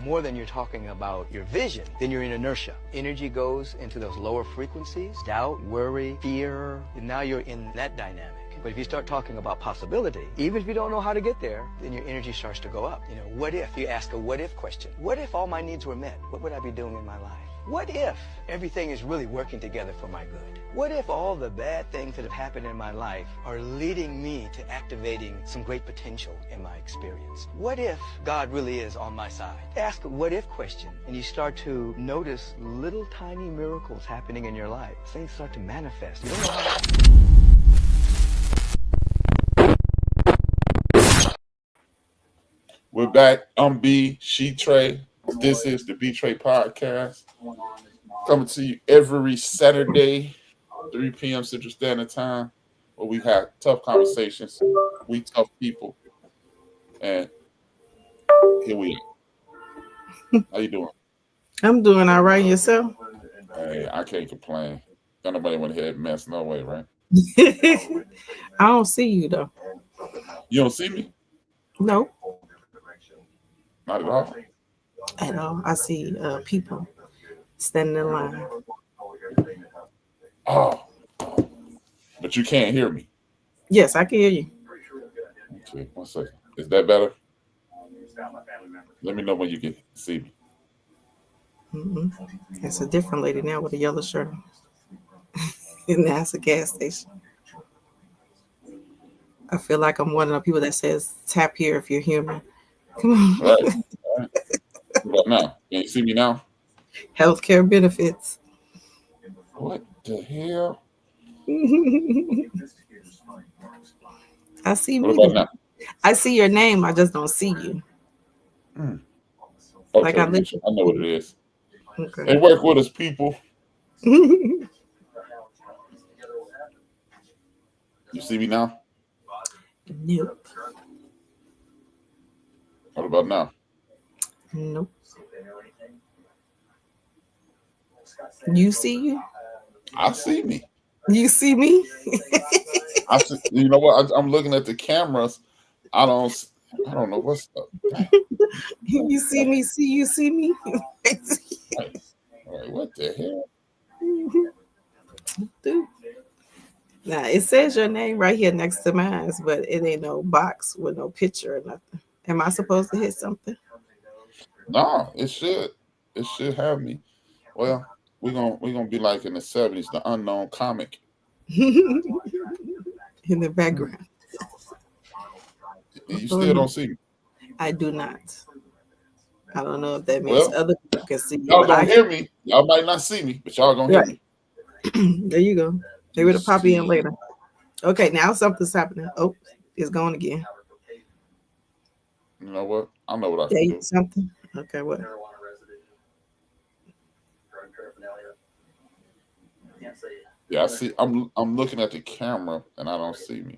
more than you're talking about your vision, then you're in inertia. Energy goes into those lower frequencies, doubt, worry, fear, and now you're in that dynamic. But if you start talking about possibility, even if you don't know how to get there, then your energy starts to go up. You know, what if? You ask a what if question. What if all my needs were met? What would I be doing in my life? What if everything is really working together for my good? What if all the bad things that have happened in my life are leading me to activating some great potential in my experience? What if God really is on my side? Ask a what if question, and you start to notice little tiny miracles happening in your life. Things start to manifest. You don't know how. We're back. I'm B-Trey. This is the B-Trey podcast. Coming to you every Saturday, 3 p.m. Central Standard Time, where we have tough conversations. We tough people. And here we are. How you doing? I'm doing all right. Yourself? Hey, I can't complain. Don't nobody want to hear that mess. No way, right? I don't see you though. You don't see me? No, Not at all. at all. I see people standing in line. Oh, but you can't hear me. Yes, I can hear you. Okay, 1 second. Is that better? Let me know when you can see me. It's a different lady now with a yellow shirt on. And that's a gas station. I feel like I'm one of the people that says tap here if you're human. Come on. All right. All right. What now? Can you see me now? Healthcare benefits. What the hell? I see What me. about now? I see your name. I just don't see you. Okay, Like I I look. know what it is. Okay. They work with us, people. You see me now? Nope. What about now? Nope. You see you? I see me. You see me? I see, you know what? I'm looking at the cameras. I don't know what's up. You see me? See you? See me? All right, what the hell? Dude. Now it says your name right here next to mine, but it ain't no box with no picture or nothing. Am I supposed to hit something? No, it should. It should have me. Well, we're gonna be like in the 70s, the unknown comic. In the background. You still don't see me. I do not. I don't know if that means Well, other people can see you. y'all But gonna I hear me. Y'all might not see me, but y'all gonna hear me. There you go. Maybe it'll pop in See. later. Okay, now something's happening. Oh, it's going again. You know what? I know what I Yeah, can do. something. Okay, what? Yeah, I see. I'm looking at the camera and I don't see me.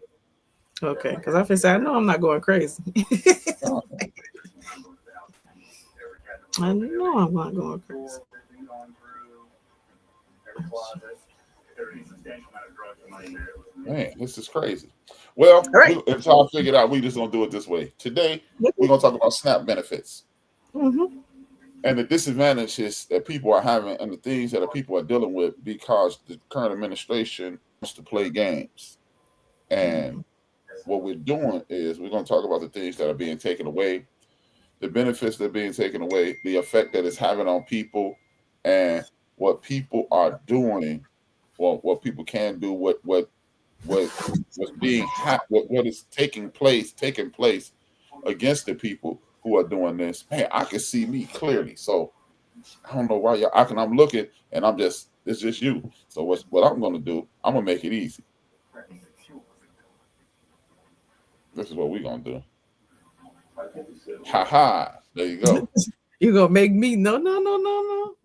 Okay, because I feel say I know I'm not going crazy. I know I'm not going crazy. Man, this is crazy. Well, All right. if y'all figured out, we just gonna do it this way. Today, we're gonna talk about SNAP benefits Mm-hmm. and the disadvantages that people are having and the things that people are dealing with because the current administration wants to play games. And what we're doing is we're gonna talk about the things that are being taken away, the benefits that are being taken away, the effect that it's having on people, and what people are doing, well, what people can do, what's being what is taking place against the people who are doing this. Man, I can see me clearly. So I don't know why I'm looking and it's just you. So what I'm gonna do, I'm gonna make it easy. This is what we're gonna do. Ha ha. There you go. You gonna make me no.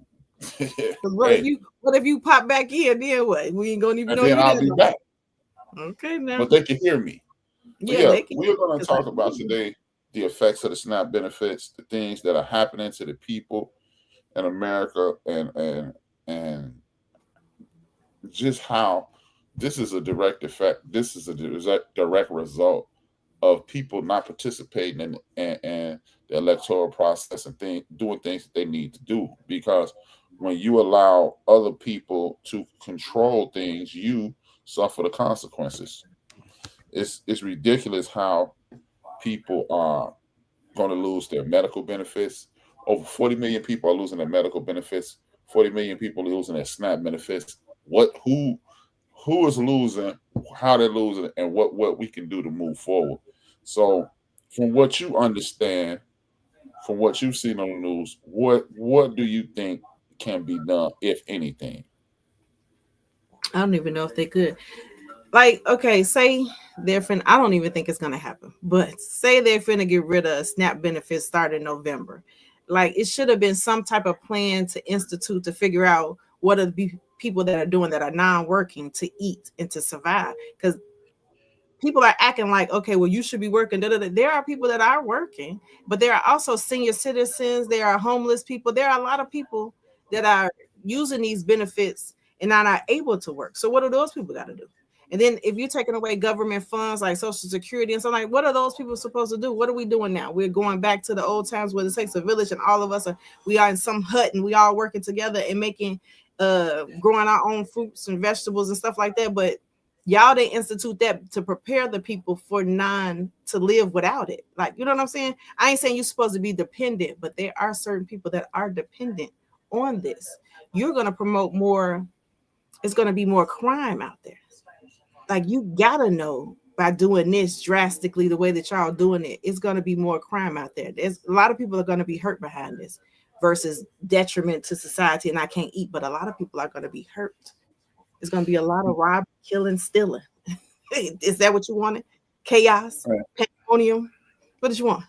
Hey, What if you pop back in? Then what? We ain't gonna even and know then you I'll didn't be know. back. Okay, now. But they can hear me. But Yeah, they can. we are going to talk about today the effects of the SNAP benefits, the things that are happening to the people in America, and just how this is a direct effect. This is a direct result of people not participating in the electoral process and doing things that they need to do. Because when you allow other people to control things, you suffer the consequences. It's ridiculous how people are going to lose their medical benefits. Over 40 million people are losing their medical benefits. 40 million people are losing their SNAP benefits. What who is losing, how they're losing, and what we can do to move forward. So, from what you understand, from what you've seen on the news, what do you think can be done, if anything? I don't even know if they could. Like, okay, say they're finna, I don't even think it's gonna happen, but say they're finna get rid of SNAP benefits starting November. Like, it should have been some type of plan to institute to figure out what are the people that are doing that are non-working to eat and to survive. Because people are acting like, okay, well, you should be working. Da, da, da. There are people that are working, but there are also senior citizens. There are homeless people. There are a lot of people that are using these benefits and are not able to work. So what do those people got to do? And then if you're taking away government funds like Social Security and so, like, what are those people supposed to do? What are we doing now? We're going back to the old times where it takes a village and all of us we are in some hut and we all working together and making growing our own fruits and vegetables and stuff like that. But y'all didn't institute that to prepare the people for non to live without it. Like, you know what I'm saying? I ain't saying you're supposed to be dependent, but there are certain people that are dependent on this. You're going to promote more. It's going to be more crime out there. Like, you gotta know by doing this drastically the way that y'all doing it, it's going to be more crime out there. There's a lot of people are going to be hurt behind this versus detriment to society. And I can't eat, but a lot of people are going to be hurt. It's going to be a lot of robbing, killing, stealing. Is that what you wanted? Chaos, Right. pandemonium. What did you want?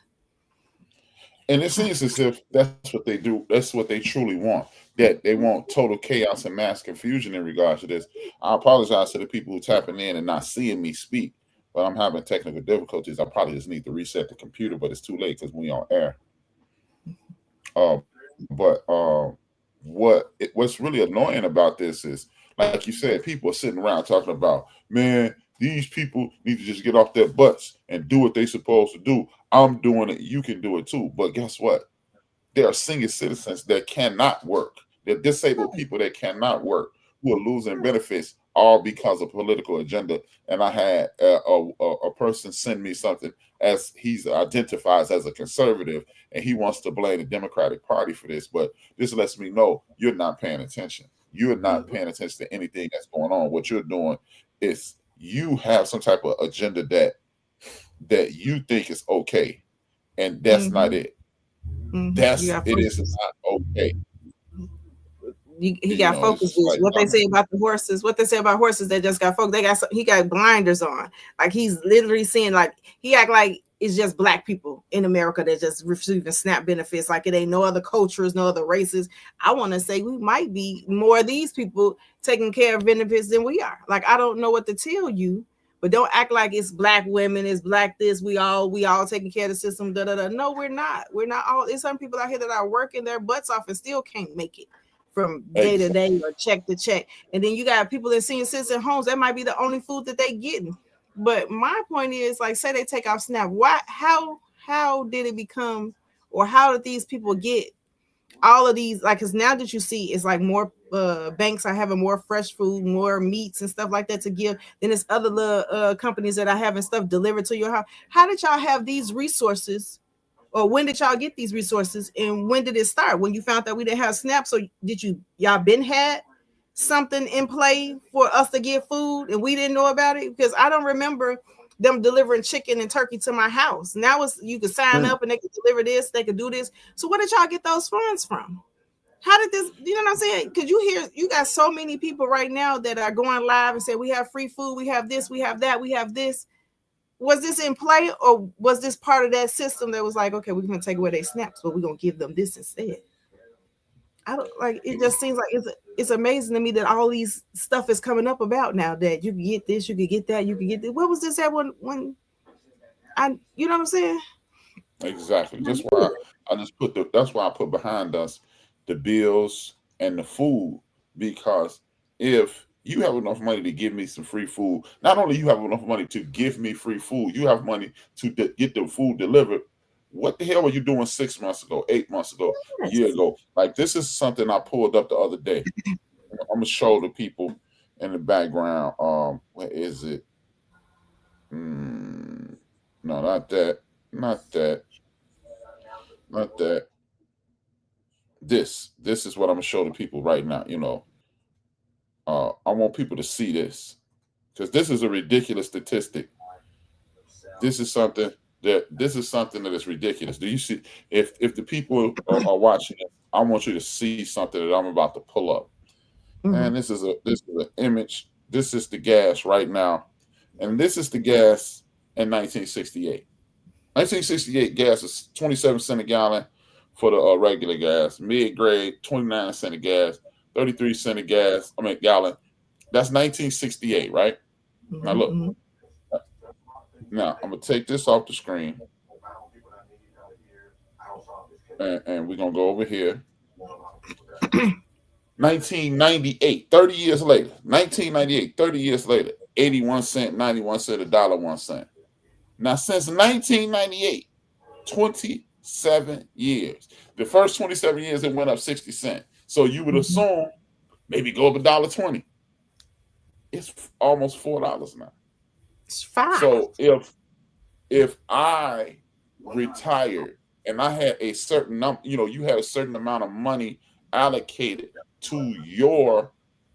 And it seems as if that's what they do. That's what they truly want. That they want total chaos and mass confusion in regards to this. I apologize to the people who tapping in and not seeing me speak, but I'm having technical difficulties. I probably just need to reset the computer, but it's too late because we on air. What's really annoying about this is, like you said, people are sitting around talking about, man, these people need to just get off their butts and do what they're supposed to do. I'm doing it. You can do it too. But guess what? There are senior citizens that cannot work. There are disabled people that cannot work who are losing benefits all because of political agenda. And I had a person send me something as he's identifies as a conservative, and he wants to blame the Democratic Party for this. But this lets me know you're not paying attention. You're not paying attention to anything that's going on. What you're doing is you have some type of agenda that you think is okay, and that's not it. You got It is not okay. he You got know, it's focus just vision. like What they say about the horses? What they say about horses that just got focus? He got blinders on. Like, he's literally seeing, like, he act like it's just black people in America that just receiving SNAP benefits. Like, it ain't no other cultures, no other races. I want to say we might be more of these people taking care of benefits than we are. Like, I don't know what to tell you, but don't act like it's black women, it's black this. We all taking care of the system. Da da da. No, we're not. We're not all. There's some people out here that are working their butts off and still can't make it from day to day or check to check. And then you got people in senior citizen homes, that might be the only food that they getting. But my point is, like, say they take off SNAP. Why how did it become, or how did these people get all of these? Like, because now that you see it's like more banks are having more fresh food, more meats and stuff like that to give. Then there's other little companies that are having stuff delivered to your house. How did y'all have these resources? Or when did y'all get these resources, and when did it start? When you found that we didn't have SNAP? So did y'all been had something in play for us to get food and we didn't know about it? Because I don't remember them delivering chicken and turkey to my house. Now you could sign up and they could deliver this, they could do this. So where did y'all get those funds from? How did this, you know what I'm saying? Because you got so many people right now that are going live and say, we have free food, we have this, we have that, we have this. Was this in play, or was this part of that system that was like, okay, we're going to take away their snaps, but we're going to give them this instead? I don't like it. Just seems like it's amazing to me that all these stuff is coming up about now that you can get this, you can get that, you can get this. What was this at when you know what I'm saying? Exactly. That's why I put behind us the bills and the food, because if You have enough money to give me some free food. Not only you have enough money to give me free food, you have money to get the food delivered. What the hell were you doing 6 months ago, 8 months ago, a year Yes. ago? Like this is something I pulled up the other day. I'm gonna show the people in the background. Where is it? No, not that. Not that. Not that. This is what I'm gonna show the people right now. I want people to see this because this is a ridiculous statistic. This is something that is ridiculous. Do you see? If the people are watching it, I want you to see something that I'm about to pull up. And Mm-hmm. this is an image. This is the gas right now, and this is the gas in 1968. 1968 gas is 27 cents a gallon for the regular gas. Mid grade 29 cents a gas. 33 cents a gas. I mean gallon. That's 1968, right? Now look. Mm-hmm. Now I'm gonna take this off the screen, and we're gonna go over here. 1998, 30 years later. 1998, 30 years later. 81 cent, 91 cent, $1.01. Now since 1998, 27 years. The first 27 years it went up 60 cents. So you would Mm-hmm. assume maybe go up $1.20. It's almost $4 now. It's five. So if I retired and I had a certain number, you had a certain amount of money allocated to your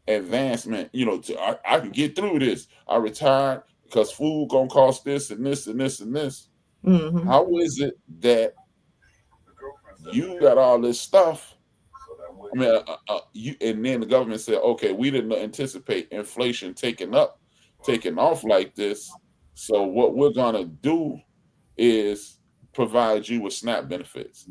advancement, I can get through this. I retired because food gonna cost this and this and this and this. Mm-hmm. How is it that you got all this stuff? I mean, you and then the government said, okay, we didn't anticipate inflation taking off like this. So what we're gonna do is provide you with SNAP benefits.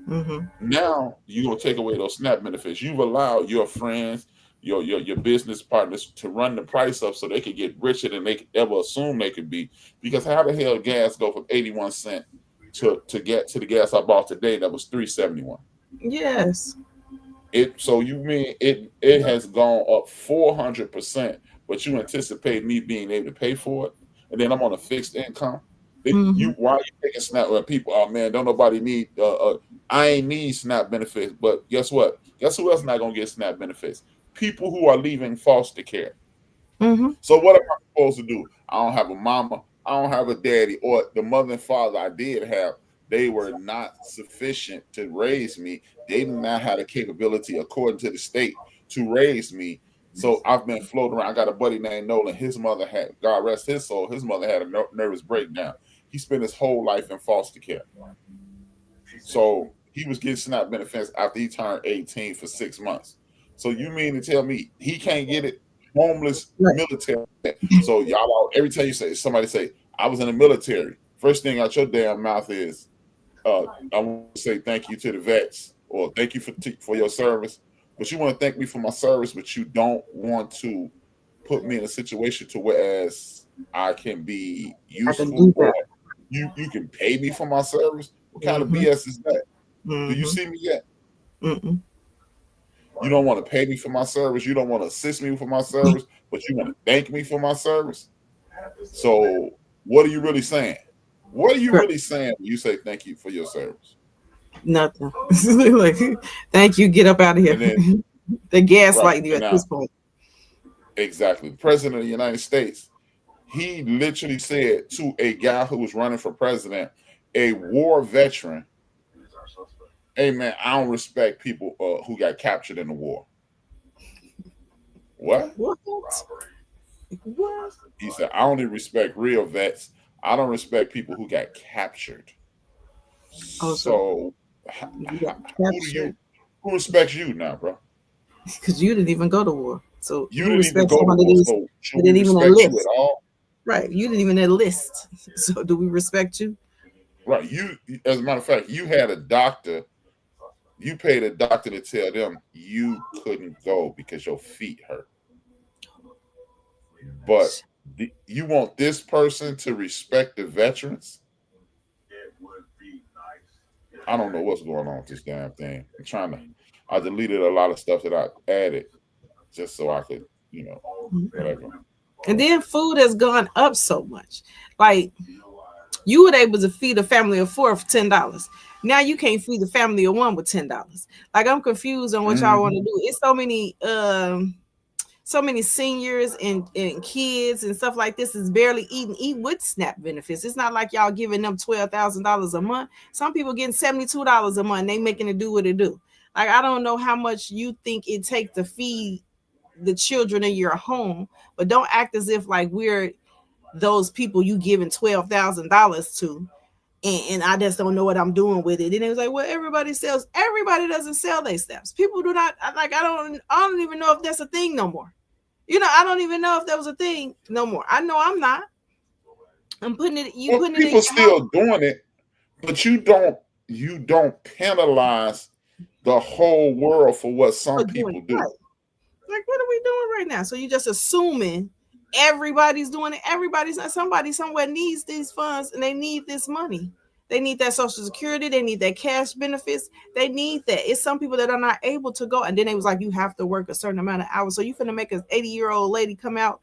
Mm-hmm. Now you're gonna take away those SNAP benefits. You've allowed your friends, your business partners to run the price up so they could get richer than they could ever assume they could be. Because how the hell gas go from 81 cents to get to the gas I bought today that was 3.71? Yes. So you mean it has gone up 400%, but you anticipate me being able to pay for it, and then I'm on a fixed income. Mm-hmm. Why are you taking SNAP? People, oh man, don't nobody need. I ain't need SNAP benefits, but guess what? Guess who else not gonna get SNAP benefits? People who are leaving foster care. Mm-hmm. So what am I supposed to do? I don't have a mama. I don't have a daddy, or the mother and father I did have. They were not sufficient to raise me. They did not have the capability, according to the state, to raise me. So I've been floating around. I got a buddy named Nolan. His mother had, God rest his soul, his mother had a nervous breakdown. He spent his whole life in foster care. So he was getting SNAP benefits after he turned 18 for 6 months. So you mean to tell me he can't get it? Homeless Right. military. So y'all, every time somebody say, I was in the military, first thing out your damn mouth is, I want to say thank you to the vets or thank you for your service. But you want to thank me for my service, but you don't want to put me in a situation to whereas I can be I can useful do or that. you can pay me for my service. What kind of Mm-hmm. BS is that? Do you Mm-hmm. see me yet? Mm-hmm. You don't want to pay me for my service. You don't want to assist me for my service, but you want to thank me for my service. So what are you really saying? What are you Right. really saying when you say thank you for your service? Nothing. Like, thank you. Get up out of here. And then They right gaslight you and at now this point. exactly the president of the United States, he literally said to a guy who was running for president, a war veteran, "Hey man, I don't respect people who got captured in the war." What? What? What? He said, "I only respect real vets. I don't respect people who got captured." Oh, so So, you got who do captured you who respects you now, bro? because you didn't even go to war. So You who didn't even respects go to someone that war, is so that should we didn't even respect you at enlist? all? Right. You didn't even enlist. So do we respect you? Right. As a matter of fact, you had a doctor. You paid a doctor to tell them you couldn't go because your feet hurt. But you want this person to respect the veterans? I don't know what's going on with this damn thing. I deleted a lot of stuff that I added just so I could. whatever. And then food has gone up so much. Like you were able to feed a family of 4 for $10. Now you can't feed a family of 1 with $10. Like I'm confused on what y'all want to do. It's so many seniors and kids and stuff like this is barely eat with SNAP benefits. It's not like y'all giving them $12,000 a month. Some people getting $72 a month. They making it do what it do. Like I don't know how much you think it takes to feed the children in your home, but don't act as if like we're those people you giving $12,000 to. And I just don't know what I'm doing with it. And it was like, well, everybody sells. Everybody doesn't sell their stamps. People do not. I don't even know if that's a thing no more. I don't even know if that was a thing no more. I know I'm not. I'm putting it. Putting people it still doing it, but you don't penalize the whole world for what some people do. Right. Like, what are we doing right now? So you just assuming everybody's doing it. Somebody somewhere needs these funds and they need this money. They need that Social Security. They need that cash benefits. They need that. It's some people that are not able to go. And then they was like, you have to work a certain amount of hours. So you finna make an 80-year-old lady come out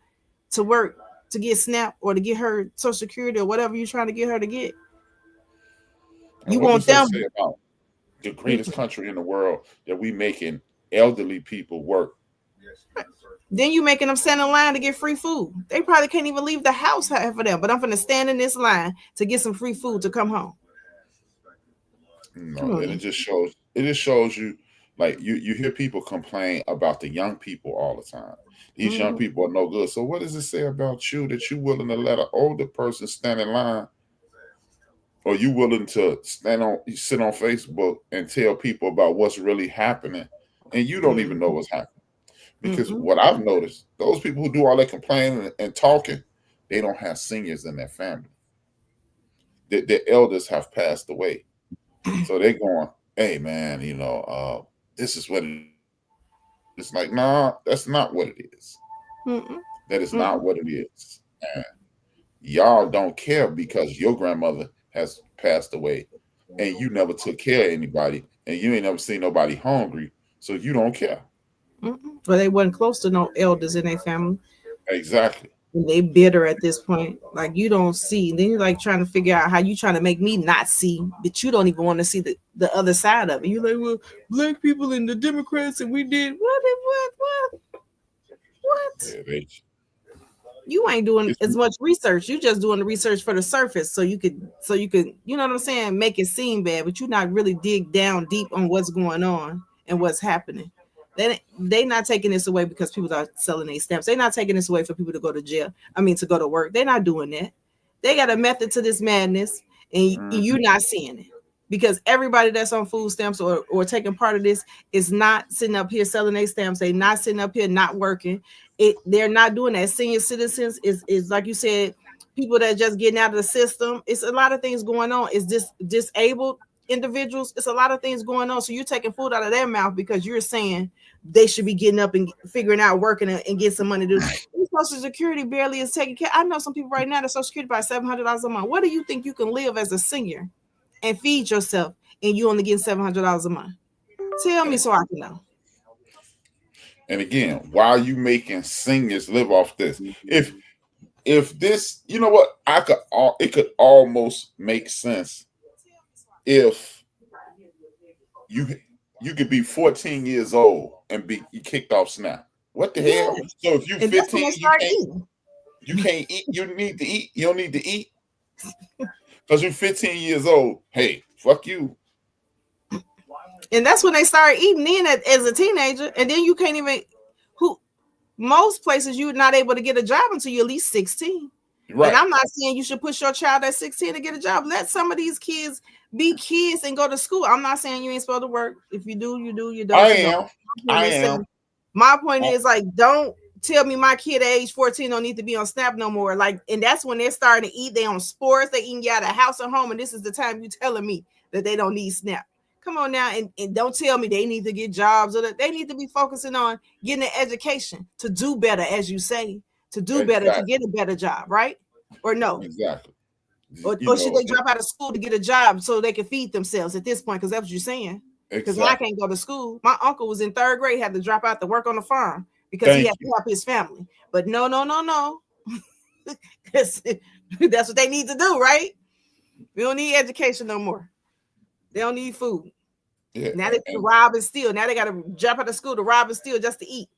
to work to get SNAP or to get her Social Security or whatever you're trying to get her to get. You want them say about the greatest country in the world that we making elderly people work. Then you making them stand in line to get free food. They probably can't even leave the house half of them. But I'm going to stand in this line to get some free food to come home. No, and it just shows you, like you hear people complain about the young people all the time. These young people are no good. So what does it say about you that you're willing to let an older person stand in line, or you willing to sit on Facebook and tell people about what's really happening, and you don't even know what's happening? Because what I've noticed, those people who do all that complaining and talking, they don't have seniors in their family. Their elders have passed away. So they're going, hey, man, this is what it is. It's like, nah, that's not what it is. That is not what it is. And y'all don't care because your grandmother has passed away and you never took care of anybody and you ain't never seen nobody hungry, so you don't care. Well, they wasn't close to no elders in their family. Exactly. And they bitter at this point. Like you don't see. Then you're like trying to figure out how you trying to make me not see, but you don't even want to see the other side of it. You're like, well, black people and the Democrats and we did what? Yeah, you ain't doing as much research. You just doing the research for the surface, so you could, you know what I'm saying, make it seem bad, but you're not really dig down deep on what's going on and what's happening. They not taking this away because people are selling their stamps. They're not taking this away for people to go to jail. To go to work. They're not doing that. They got a method to this madness, and you're not seeing it because everybody that's on food stamps or taking part of this is not sitting up here selling their stamps. They're not sitting up here not working. They're not doing that. Senior citizens is like you said, people that are just getting out of the system. It's a lot of things going on. It's disabled individuals. It's a lot of things going on. So you're taking food out of their mouth because you're saying they should be getting up and figuring out working and get some money to do. Social Security barely is taking care. I know some people right now that Social Security by $700 a month. What do you think you can live as a senior and feed yourself and you only get $700 a month? Tell me so I can know. And again, why are you making seniors live off this? If this, you know what, it could almost make sense if you could be 14 years old and be kicked off SNAP. What the hell? So if you're 15, you can't eat. You need to eat. You don't need to eat because you're 15 years old. Hey, fuck you. And that's when they start eating in as a teenager, and then you can't even. Most places you're not able to get a job until you're at least 16. Right. And I'm not saying you should push your child at 16 to get a job. Let some of these kids be kids and go to school. I'm not saying you ain't supposed to work. If you do, you do. You don't. I am. My point is, like, don't tell me my kid at age 14 don't need to be on SNAP no more. Like, and that's when they're starting to eat. They on sports. They eating out of house and home. And this is the time you telling me that they don't need SNAP. Come on now, and don't tell me they need to get jobs or that they need to be focusing on getting an education to do better, as you say, to do better, to get a better job, right? Or no? Exactly. Or should they drop out of school to get a job so they can feed themselves at this point? Because that's what you're saying. Because I can't go to school. My uncle was in 3rd grade, had to drop out to work on the farm because he Thank has you. to help his family. But no. that's what they need to do, right? We don't need education no more. They don't need food. Yeah, Now they can rob and steal. Now they got to jump out of school to rob and steal just to eat.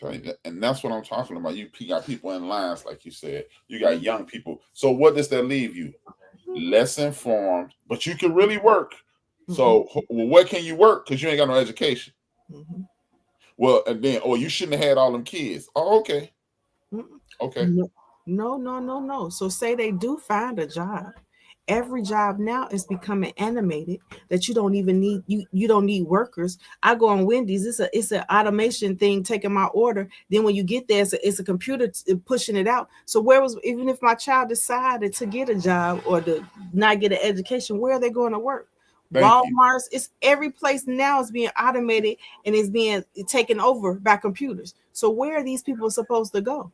and that's what I'm talking about. You got people in lines, like you said. You got young people. So what does that leave you? Less informed, but you can really work. So, well, where can you work? Because you ain't got no education. Well, and then, you shouldn't have had all them kids. Oh, okay. Okay. No. So say they do find a job. Every job now is becoming animated that you don't even need you don't need workers. I go on Wendy's, it's an automation thing taking my order. Then when you get there, it's a computer pushing it out. So even if my child decided to get a job or to not get an education, where are they going to work? Walmart's, it's every place now is being automated and is being taken over by computers. So where are these people supposed to go?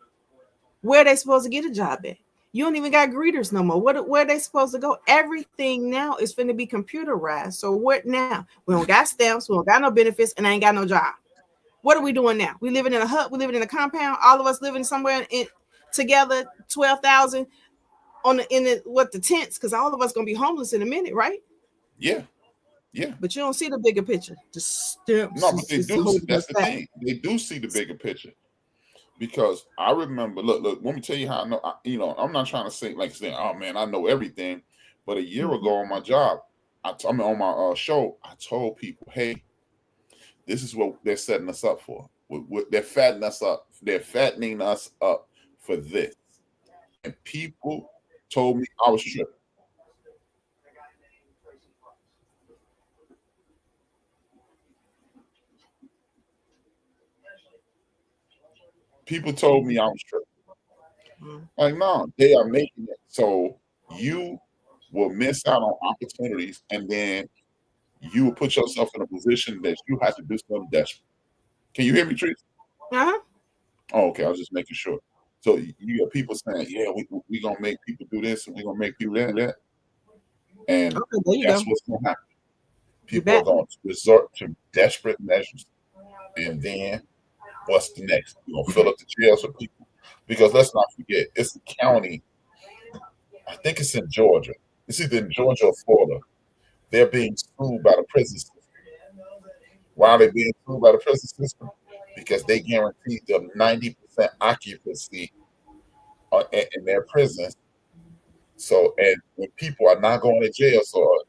Where are they supposed to get a job at? You don't even got greeters no more. Where are they supposed to go? Everything now is going to be computerized. So what now? We don't got stamps. We don't got no benefits, and I ain't got no job. What are we doing now? We living in a hut. We living in a compound. All of us living somewhere together. 12,000 the tents? Because all of us gonna be homeless in a minute, right? Yeah. But you don't see the bigger picture. The stamps. No, but they do. That's the thing. They do see the bigger picture. Because I remember, look, let me tell you how I know. I'm not trying to say oh man, I know everything. But a year ago on my job, on my show, I told people, hey, this is what they're setting us up for. They're fattening us up. They're fattening us up for this. And people told me I was tripping. People told me I was tripping. Like, no, they are making it so you will miss out on opportunities, and then you will put yourself in a position that you have to do something desperate. Can you hear me, Trees? Uh-huh. Oh, okay. I was just making sure. So you got people saying, yeah, we gonna make people do this and we're gonna make people do that. And that's what's gonna happen. People are going to resort to desperate measures. And then what's the next? You're gonna fill up the jails with people. Because let's not forget, it's a county, I think it's in Georgia. It's either in Georgia or Florida. They're being sued by the prison system. Why are they being sued by the prison system? Because they guaranteed them 90% occupancy in their prisons. So, and when people are not going to jail,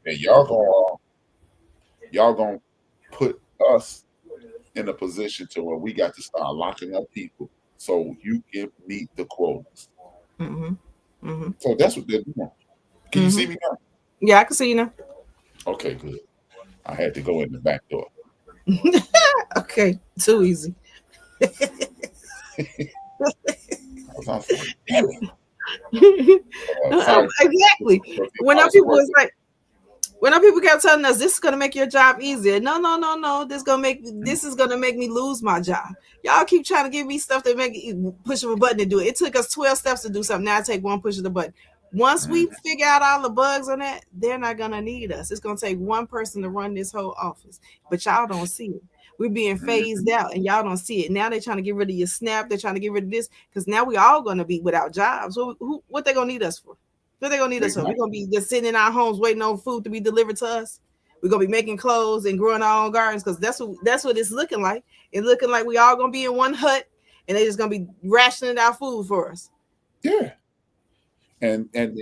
and y'all gonna put us in a position to where we got to start locking up people so you can meet the quotas. So that's what they're doing. Can you see me now? Yeah, I can see you now. Okay, good. I had to go in the back door. Okay, too easy. Exactly. When people kept telling us this is gonna make your job easier. No. This is gonna make me lose my job. Y'all keep trying to give me stuff that make push of a button to do it. It took us 12 steps to do something. Now I take one push of the button. Once we figure out all the bugs on that, they're not gonna need us. It's gonna take one person to run this whole office. But y'all don't see it. We're being phased out and y'all don't see it. Now they're trying to get rid of your SNAP. They're trying to get rid of this because now we all going to be without jobs. So what they going to need us for? What they going to need us for? We're going to be just sitting in our homes waiting on food to be delivered to us. We're going to be making clothes and growing our own gardens because that's what it's looking like. It's looking like we all going to be in one hut and they're just going to be rationing our food for us. Yeah. And a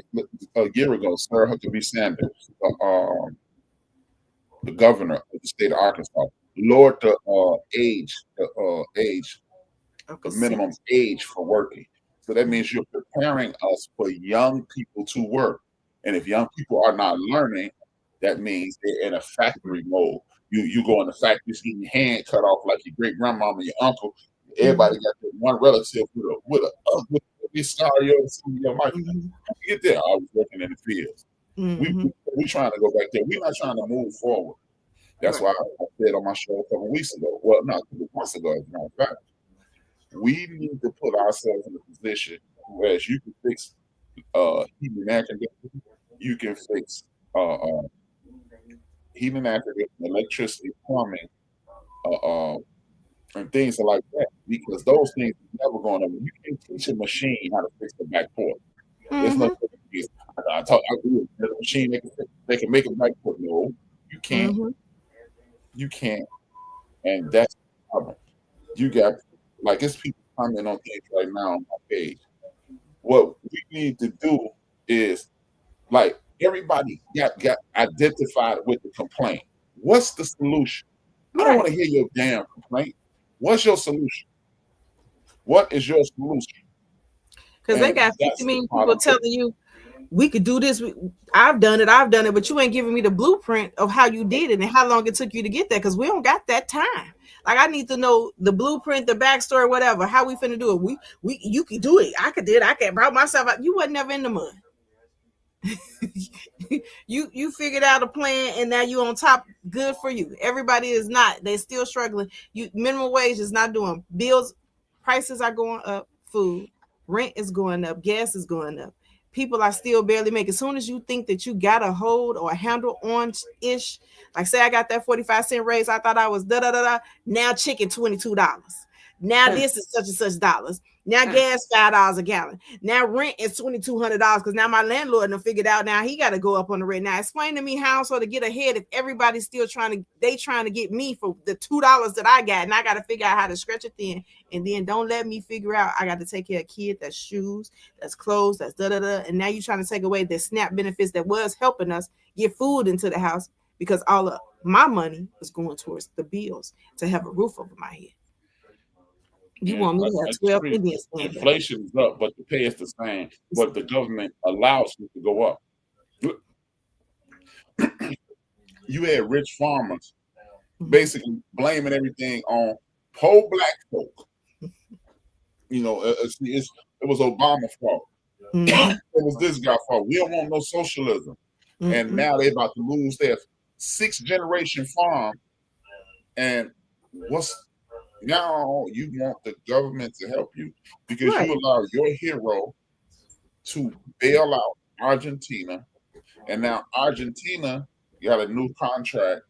year ago, Sarah Huckabee Sanders, the governor of the state of Arkansas, lowered the minimum age for working. So that means you're preparing us for young people to work. And if young people are not learning, that means they're in a factory mode. You go in the factory, getting your hand cut off like your great grandmama, your uncle. Everybody got one relative with a scar you ever seen in your life. Get there. I was working in the fields. We trying to go back there. We're not trying to move forward. That's why I said on my show a couple of weeks ago. Well, not a couple of months ago, as a matter of fact. We need to put ourselves in a position where you can fix heating and air conditioning, you can fix heating and air conditioning, electricity, plumbing, and things are like that, because those things are never going to. You can't teach a machine how to fix the back port. There's no such thing. I do a machine they can make a back port. No, you can't. You can't, and that's the problem. You got like it's people commenting on things right now on my page. What we need to do is like everybody got identified with the complaint. What's the solution? I don't want to hear your damn complaint. What's your solution? What is your solution? Because they got 50 million people telling you we could do this. I've done it, but you ain't giving me the blueprint of how you did it and how long it took you to get there, because we don't got that time. Like, I need to know the blueprint, the backstory, whatever. How we finna do it? You can do it. I could do it. I can brought myself out. You wasn't never in the mud. you figured out a plan and now you on top. Good for you. Everybody is not. They're still struggling. Minimum wage is not doing. Bills, prices are going up. Food, rent is going up. Gas is going up. People are still barely making. As soon as you think that you got a hold or a handle on ish, like say I got that 45-cent raise, I thought I was now chicken $22. Now this is such and such dollars. Now gas $5 a gallon. Now rent is $2,200 because now my landlord done figured out now he got to go up on the rent. Now explain to me how so to get ahead if everybody's still trying to get me for the $2 that I got, and I got to figure out how to stretch it thin. And then don't let me figure out I got to take care of kids, that's shoes, that's clothes, that's and now you're trying to take away the SNAP benefits that was helping us get food into the house because all of my money was going towards the bills to have a roof over my head. You want me to have 12 Indians? Inflation is up, but the pay is the same. But the government allows it to go up. You had rich farmers basically blaming everything on poor black folk. You know, it was Obama's fault. It was this guy's fault. We don't want no socialism. And now they're about to lose their 6th-generation farm. And now you want the government to help you because you allow your hero to bail out Argentina, and now Argentina got a new contract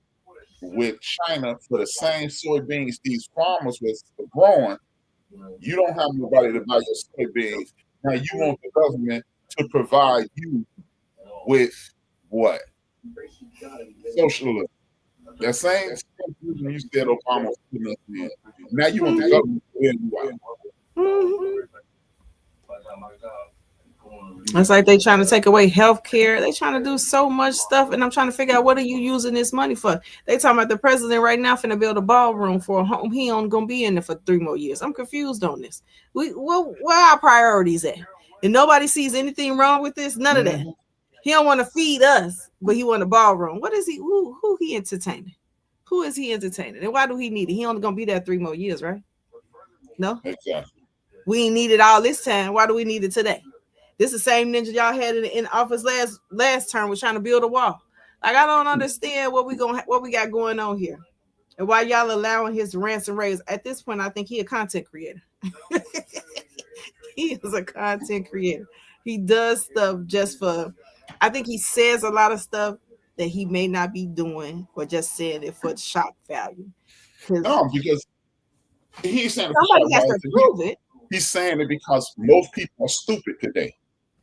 with China for the same soybeans these farmers were growing. You don't have nobody to buy your soybeans. Now you want the government to provide you with what? Socialism. That same you said Obama was putting us in. Now you want the government to win you out. It's like they trying to take away health care. They trying to do so much stuff, and I'm trying to figure out what are you using this money for. They talking about the president right now finna build a ballroom for a home. He only gonna be in there for 3 more years. I'm confused on this. Where our priorities at? And nobody sees anything wrong with this. None of that. He don't want to feed us, but he want a ballroom. What is he? Who he entertaining? Who is he entertaining? And why do he need it? He only gonna be there 3 more years, right? No, exactly. We ain't need it all this time. Why do we need it today? This is the same ninja y'all had in office last term was trying to build a wall. Like, I don't understand what we got going on here, and why y'all allowing his rants and raves. At this point, I think he a content creator. He is a content creator. He does stuff just for. I think he says a lot of stuff that he may not be doing, or just saying it for shock value. No, because he's saying somebody has to prove it. He's saying it because most people are stupid today.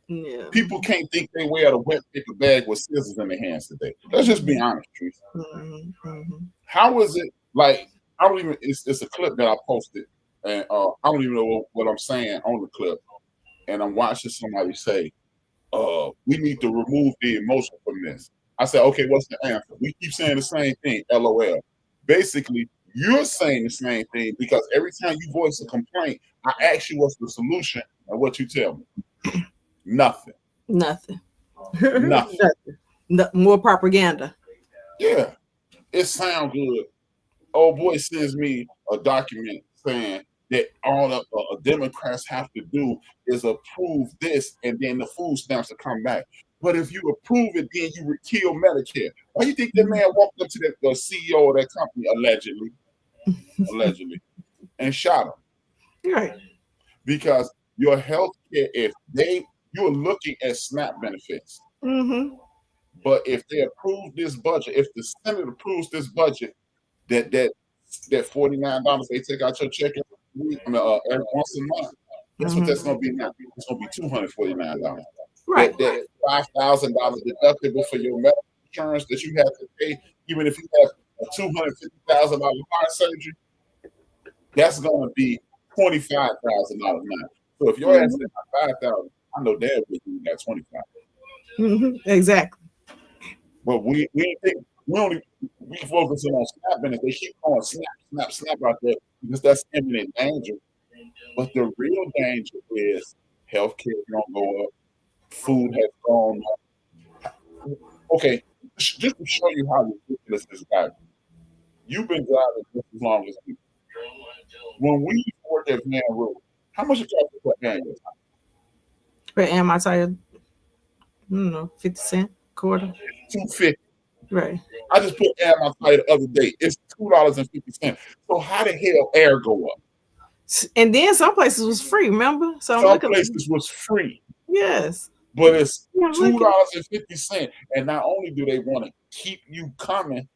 Yeah. People can't think they wear a wet paper bag with scissors in their hands today. Let's just be honest, Teresa. How is it like? I don't even. It's a clip that I posted, and I don't even know what I'm saying on the clip. And I'm watching somebody say, "We need to remove the emotion from this." I said, "Okay, what's the answer?" We keep saying the same thing. LOL. Basically, you're saying the same thing because every time you voice a complaint, I ask you what's the solution, and what you tell me. Nothing. Nothing. More propaganda. Yeah, it sounds good. Old boy sends me a document saying that all the Democrats have to do is approve this, and then the food stamps will come back. But if you approve it, then you would kill Medicare. Why do you think that man walked up to the CEO of that company allegedly, and shot him? Right. Because your health care, you're looking at SNAP benefits. But if they approve this budget, if the Senate approves this budget that that $49 they take out your check every once a month. Guess what that's going to be now? It's going to be $249. Right. That $5,000 deductible for your medical insurance that you have to pay, even if you have a $250,000 heart surgery, that's going to be $25,000 now. So if your ass is $5,000, I know damn well you got 25. Exactly. But we focusing on snap benefits. They keep calling snap out there because that's imminent danger. But the real danger is healthcare gonna go up, food has gone up. Okay, just to show you how ridiculous this guy is. You've been driving just as long as me. When we worked at Van Road, how much it cost to put gas? But am I tired? I don't know, 50 cents, quarter. $2.50. Right. I just put air in my tire the other day. It's $2.50. So how the hell air go up? And then some places was free, remember? So some places was free. Yes. But it's $2.50. And not only do they want to keep you coming,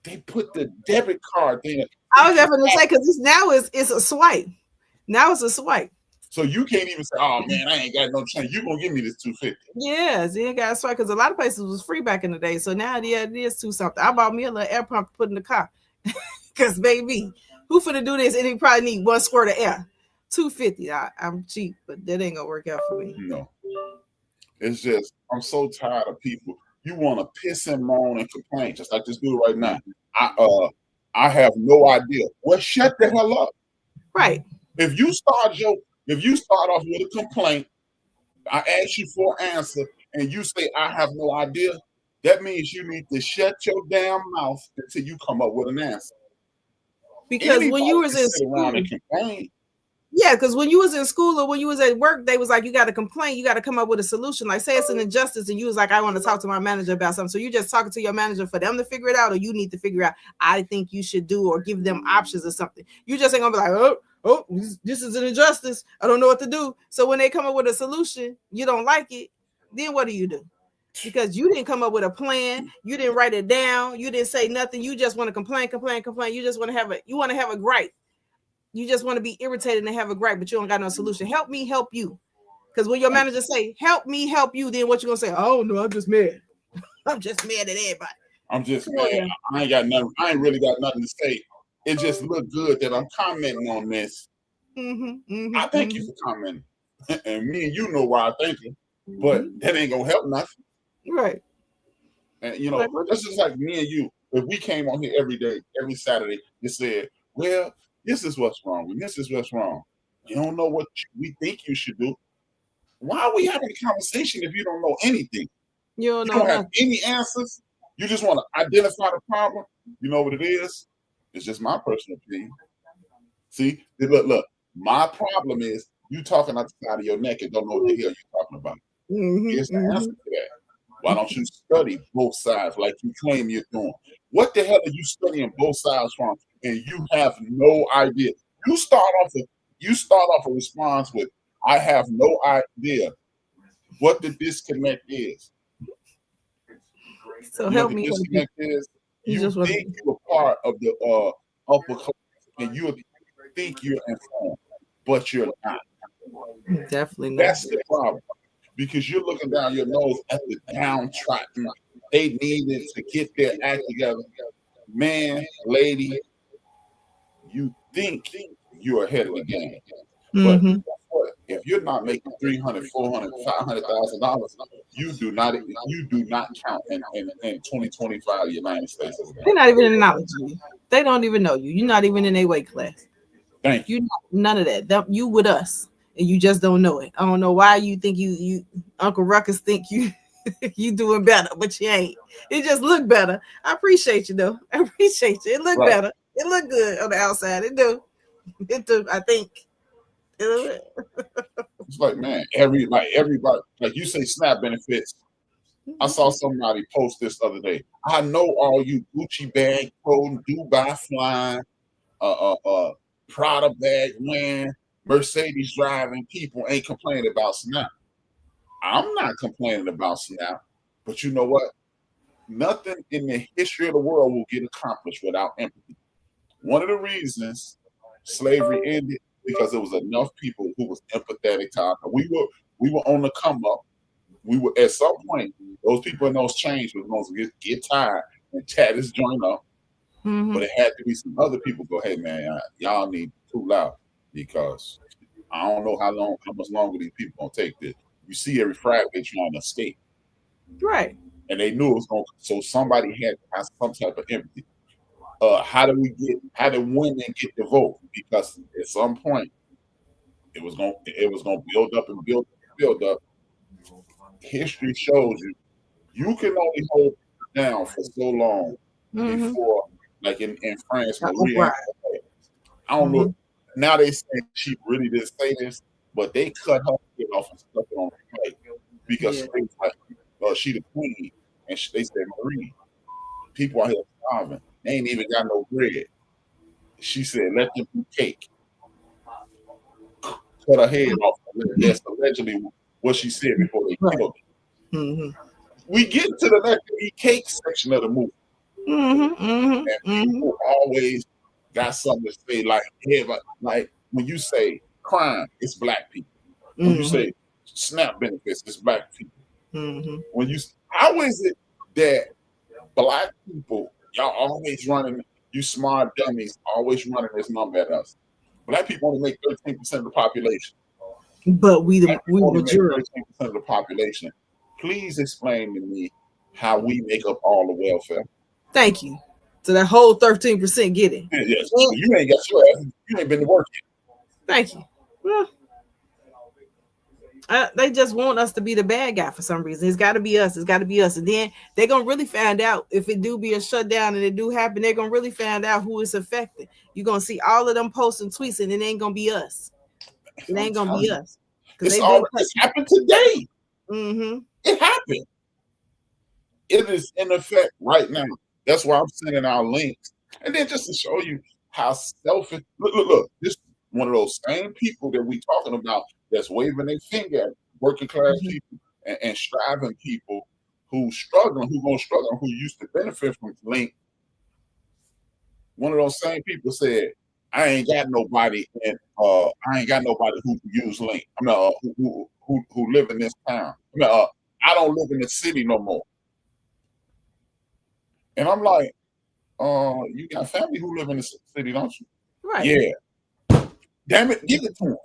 they put the debit card thing. I was just going to say, because now it's a swipe. Now it's a swipe. So you can't even say, "Oh man, I ain't got no change. You gonna give me this $2.50?" Yes, you ain't got to swipe because a lot of places was free back in the day. So now it is $2 something. I bought me a little air pump to put in the car. Because baby, who finna do this? And he probably need one squirt of air. $2.50. I'm cheap, but that ain't gonna work out for me. No. It's just I'm so tired of people. You want to piss and moan and complain, just like this dude right now. I have no idea. Well, shut the hell up. Right. If you start off with a complaint, I ask you for an answer, and you say I have no idea, that means you need to shut your damn mouth until you come up with an answer. Because when you was in school, yeah, because when you was in school or when you was at work, they was like, you got to complain, you got to come up with a solution. Like, say it's an injustice, and you was like, I want to talk to my manager about something. So you just talking to your manager for them to figure it out, or you need to figure out, I think you should do, or give them options or something. You just ain't gonna be like, oh, this is an injustice. I don't know what to do. So when they come up with a solution, you don't like it, then what do? Because you didn't come up with a plan, you didn't write it down, you didn't say nothing. You just want to complain. You just want to have a gripe. You just want to be irritated and have a gripe, but you don't got no solution. Help me, help you. Because when your manager say, help me, help you, then what you gonna say? Oh no, I'm just mad. I'm just mad at everybody. I'm just mad. I ain't really got nothing to say. It just looked good that I'm commenting on this. I thank you for commenting. And me and you know why I thank you. But that ain't gonna help nothing. Right. And you know, that's just like me and you. If we came on here every day, every Saturday, and said, well, this is what's wrong, and this is what's wrong. You don't know what we think you should do. Why are we having a conversation if you don't know anything? You don't have any answers. You just want to identify the problem. You know what it is? It's just my personal opinion. See, look. My problem is you talking out the side of your neck and don't know what the hell you're talking about. Here's the answer to that. Why don't you study both sides like you claim you're doing? What the hell are you studying both sides from? And you have no idea. You start off a response with, I have no idea what the disconnect is. So help me. Disconnect is you think you're part of the upper class and you think you're informed, but you're not. Definitely not. That's the problem. Because you're looking down your nose at the downtrodden. They needed to get their act together. Man, lady, you think you're ahead of the game. But if you're not making $300,000, $400,000, $500,000, you do not count in 2025 United States. They're not even acknowledging you. They don't even know you. You're not even in their weight class. Thank you. None of that. You with us. And you just don't know it. I don't know why you think you Uncle Ruckus think you doing better, but you ain't. It just look better. I appreciate you though. I appreciate you. It look better. It look good on the outside. It do. I think. It's like, man, everybody, like you say, SNAP benefits. I saw somebody post this the other day. I know all you Gucci bag holding, Dubai flying, Prada bag wearing, Mercedes driving people ain't complaining about SNAP. I'm not complaining about SNAP, but you know what? Nothing in the history of the world will get accomplished without empathy. One of the reasons slavery ended because there was enough people who was empathetic to our. We were on the come up. We were at some point. Those people in those chains were going to get tired and tear this joint up. Mm-hmm. But it had to be some other people go, hey man, y'all need to cool out because I don't know how much longer these people gonna take this. You see every Friday they trying to escape. Right. And they knew it was going to, so somebody had to have some type of empathy. How did women get the vote? Because at some point it was going to build up and build up. History shows you can only hold it down for so long before, like in France, Maria. I don't know. Now they say she really didn't say this, but they cut her head off and stuck it on the plate because she was like, she the queen, and they said, Marie, people are here starving. They ain't even got no bread. She said, let them eat cake. Cut her head off. That's allegedly what she said before they killed her. Mm-hmm. We get to the let them eat cake section of the movie. And people always got something to say, like when you say crime, it's black people. When you say SNAP benefits, it's black people. When you, how is it that black people, y'all always running, you smart dummies, always running this number at us? Black people only make 13% of the population. But we only make majority. 13% of the population. Please explain to me how we make up all the welfare. Thank you. So that whole 13% get it. Yes. So you ain't got your ass. You ain't been to work yet. Thank you. Well, they just want us to be the bad guy for some reason. It's got to be us. It's got to be us. And then they're going to really find out if it do be a shutdown and it do happen. They're going to really find out who is affected. You're going to see all of them posts and tweets and it ain't going to be us. It ain't going to be us. It's happened today. Mm-hmm. It happened. It is in effect right now. That's why I'm sending our links. And then just to show you how selfish. Look. This is one of those same people that we talking about that's waving their finger at working class people and striving people who struggling, who gonna struggle, who used to benefit from link. One of those same people said, I ain't got nobody who use link. I mean, who live in this town. I mean, I don't live in the city no more. And I'm like, you got family who live in the city, don't you? Right. Yeah. Damn it, give it to them.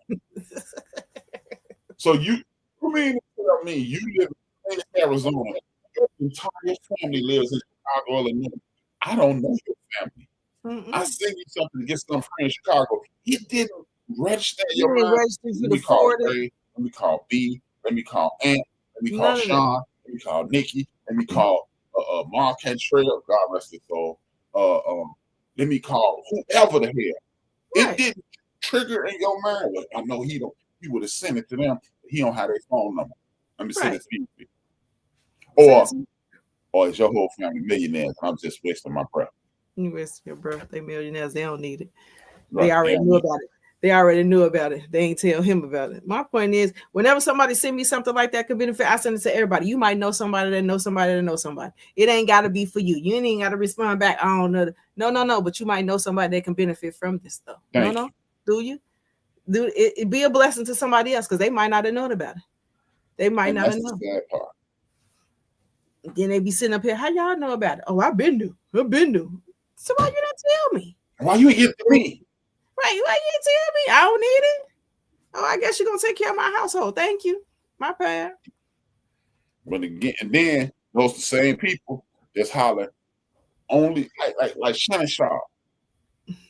So you mean to tell me you live in Arizona, your entire family lives in Chicago, Illinois. I don't know your family. I sent you something to get some friend in Chicago. It didn't register in your mind. Let me call Ray. Let me call B. Let me call Aunt. Let me call Sean. Let me call Nikki. Let me call Mark Cantrell. God rest his soul. Let me call whoever the hell. Right. It didn't trigger in your mind. Well, I know he don't. He would have sent it to them. He don't have their phone number. Let me send it to you. Or is your whole family millionaires? I'm just wasting my breath. You wasting your breath. They millionaires. They don't need it. Right. They already knew about it. They already knew about it. They ain't tell him about it. My point is, whenever somebody send me something like that could benefit, I send it to everybody. You might know somebody that knows somebody that knows somebody. It ain't got to be for you. You ain't got to respond back. I don't know. No. But you might know somebody that can benefit from this stuff. No. Do you? Do it be a blessing to somebody else because they might not have known about it. They might not have known. The sad part. Then they be sitting up here. How y'all know about it? Oh, I've been new. So why you not tell me? Why you ain't get to me? Right, why you ain't tell me? I don't need it. Oh, I guess you're gonna take care of my household. Thank you. My bad. But again, and then those the same people that's holler only like Shannon Sharp.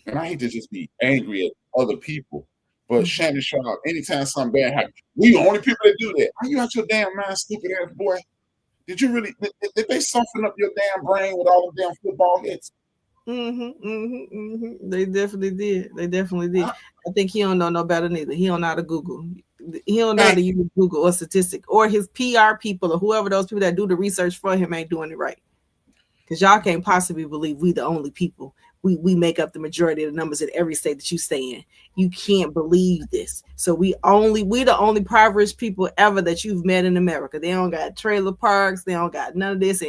And I hate to just be angry at other people, but Shannon Sharp, anytime something bad happens, we the only people that do that. Are you out your damn mind, stupid ass boy? Did you really did they soften up your damn brain with all the damn football hits? They definitely did. I think he don't know no better neither. He don't know how to Google. He don't know how to use Google or statistic or his PR people or whoever those people that do the research for him ain't doing it right. Because y'all can't possibly believe we the only people. We make up the majority of the numbers in every state that you stay in. You can't believe this. So we the only impoverished people ever that you've met in America. They don't got trailer parks. They don't got none of this.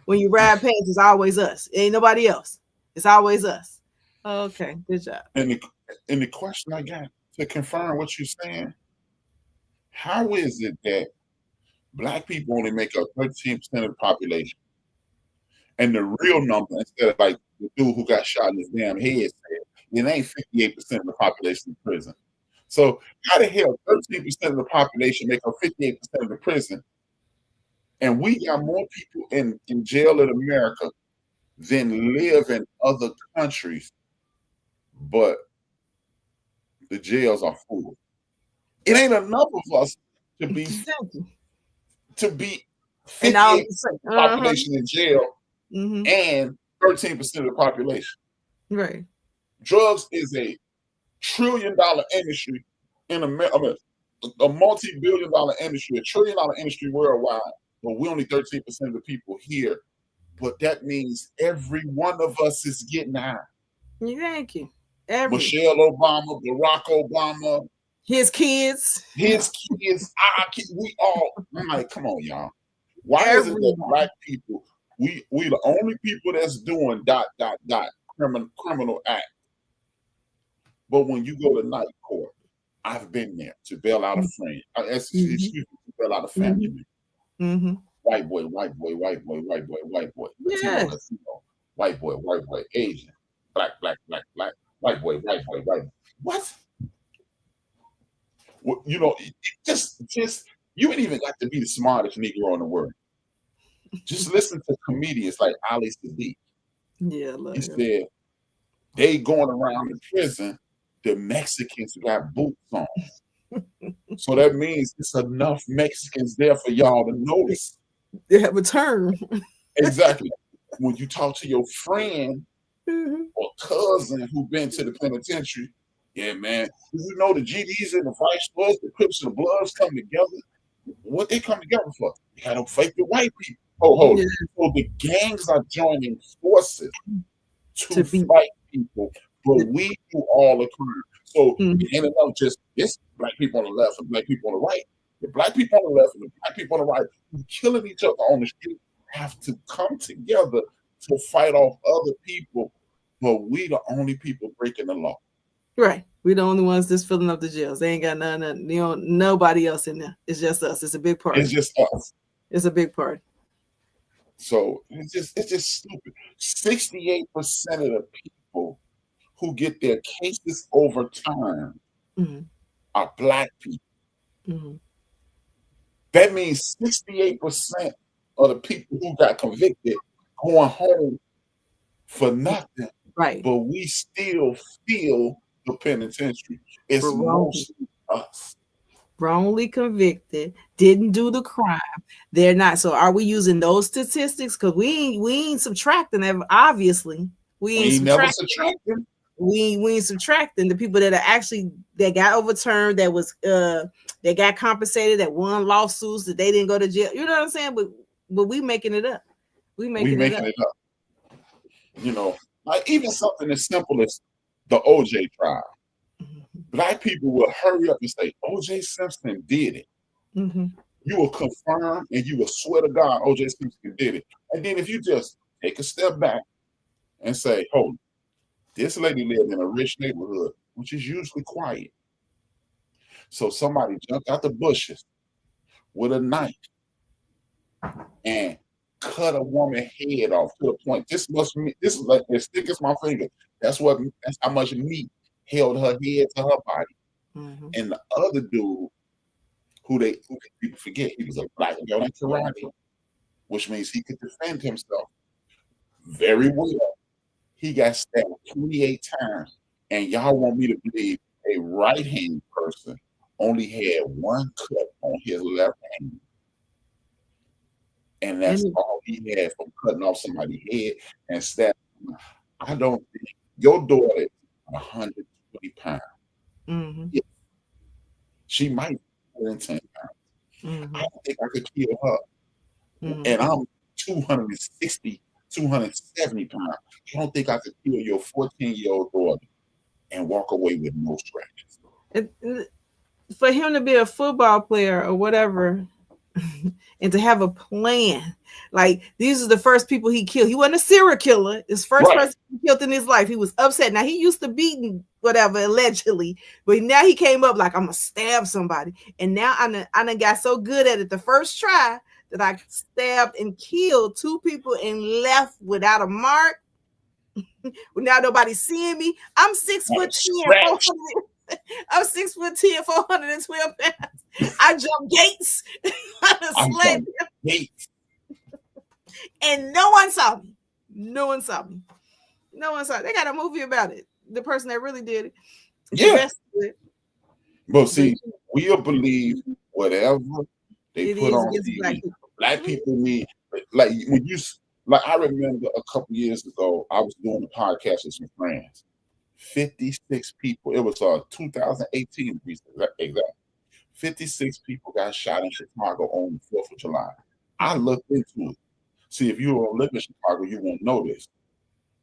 When you ride past, it's always us. It ain't nobody else. It's always us. Okay, good job. And the question I got to confirm what you're saying, how is it that black people only make up 13% of the population, and the real number, instead of like the dude who got shot in his damn head said, it ain't 58% of the population in prison. So how the hell 13% of the population make up 58% of the prison, and we got more people in jail in America than live in other countries, but the jails are full. It ain't enough of us to be Exactly. to be And all 58% of the population in jail and 13% of the population. right. Drugs is a trillion-dollar industry in America. I mean, a multi-billion-dollar industry, a trillion-dollar industry worldwide, but we only 13% of the people here. But that means every one of us is getting high. Thank you. Michelle Obama, Barack Obama, his kids, we all. I'm like, come on, y'all. Why is it that black people, we the only people that's doing ... criminal act? But when you go to night court, I've been there to bail out a friend. Excuse me, to bail out a family member. White boy, white boy, white boy, white boy, white boy. Latino, Latino. White boy, Asian. Black, white boy, white boy, white boy. What? Well, you know, just you ain't even got to be the smartest Negro in the world. Just listen to comedians like Ali Sadiq. Yeah, he said they going around the prison, the Mexicans got boots on. So that means it's enough Mexicans there for y'all to notice. They have a term. Exactly. When you talk to your friend or cousin who been to the penitentiary, yeah, man, you know the GDs and the Vice Lords, the Crips and the Bloods come together. What they come together for? They got to fight the white people. So the gangs are joining forces to fight people, but we do all the crime. So it ain't enough just this black people on the left and black people on the right. The black people on the left and the black people on the right who killing each other on the street have to come together to fight off other people, but we the only people breaking the law. Right. We the only ones that's filling up the jails. They ain't got none, nobody else in there. It's just us. It's a big part. It's just us. It's a big part. So it's just stupid. 68% of the people who get their cases overturned are black people. That means 68% of the people who got convicted going home for nothing. Right. But we still feel the penitentiary. It's mostly us. Wrongly convicted, didn't do the crime. They're not. So are we using those statistics? Because we ain't subtracting them, obviously. We ain't subtracting. We ain't subtracting the people that are actually that got overturned, that was they got compensated, that won lawsuits, that they didn't go to jail. You know what I'm saying? But we making it up. We making it up. You know, like even something as simple as the OJ trial. Black people will hurry up and say, O.J. Simpson did it. You will confirm and you will swear to God O.J. Simpson did it. And then if you just take a step back and say, hold on, this lady lived in a rich neighborhood, which is usually quiet. So somebody jumped out the bushes with a knife and cut a woman's head off to the point. This is like as thick as my finger. That's how much meat held her head to her body. And the other dude, who people forget, he was a black belt in karate, which means he could defend himself very well. He got stabbed 28 times, and y'all want me to believe a right-hand person only had one cut on his left hand, and that's all he had from cutting off somebody's head and stabbing him. I don't think your daughter is 120 pounds. Yeah. She might be 110 pounds. I don't think I could kill her. And I'm 260, 270 pounds. I don't think I could kill your 14-year-old daughter and walk away with no scratches. For him to be a football player or whatever, and to have a plan. Like these are the first people he killed. He wasn't a serial killer. His first Right. person he killed in his life. He was upset. Now he used to beating whatever allegedly, but now he came up like I'm gonna stab somebody. And now I done got so good at it the first try that I stabbed and killed 2 people and left without a mark. Now nobody's seeing me. I'm 6'10", 400. I'm 6'10", 412 pounds. I jump gates. I'm Slammed from Gates. and no one saw me. No one saw me. No one saw it. They got a movie about it. The person that really did it. Yeah. But see, we'll believe whatever they it put is on against TV. black people. Black people need, like when you, like I remember a couple years ago, I was doing a podcast with some friends. 56 people. It was 2018 exactly. 56 people got shot in Chicago on the 4th of July. I looked into it. See, if you don't live in Chicago, you won't know this.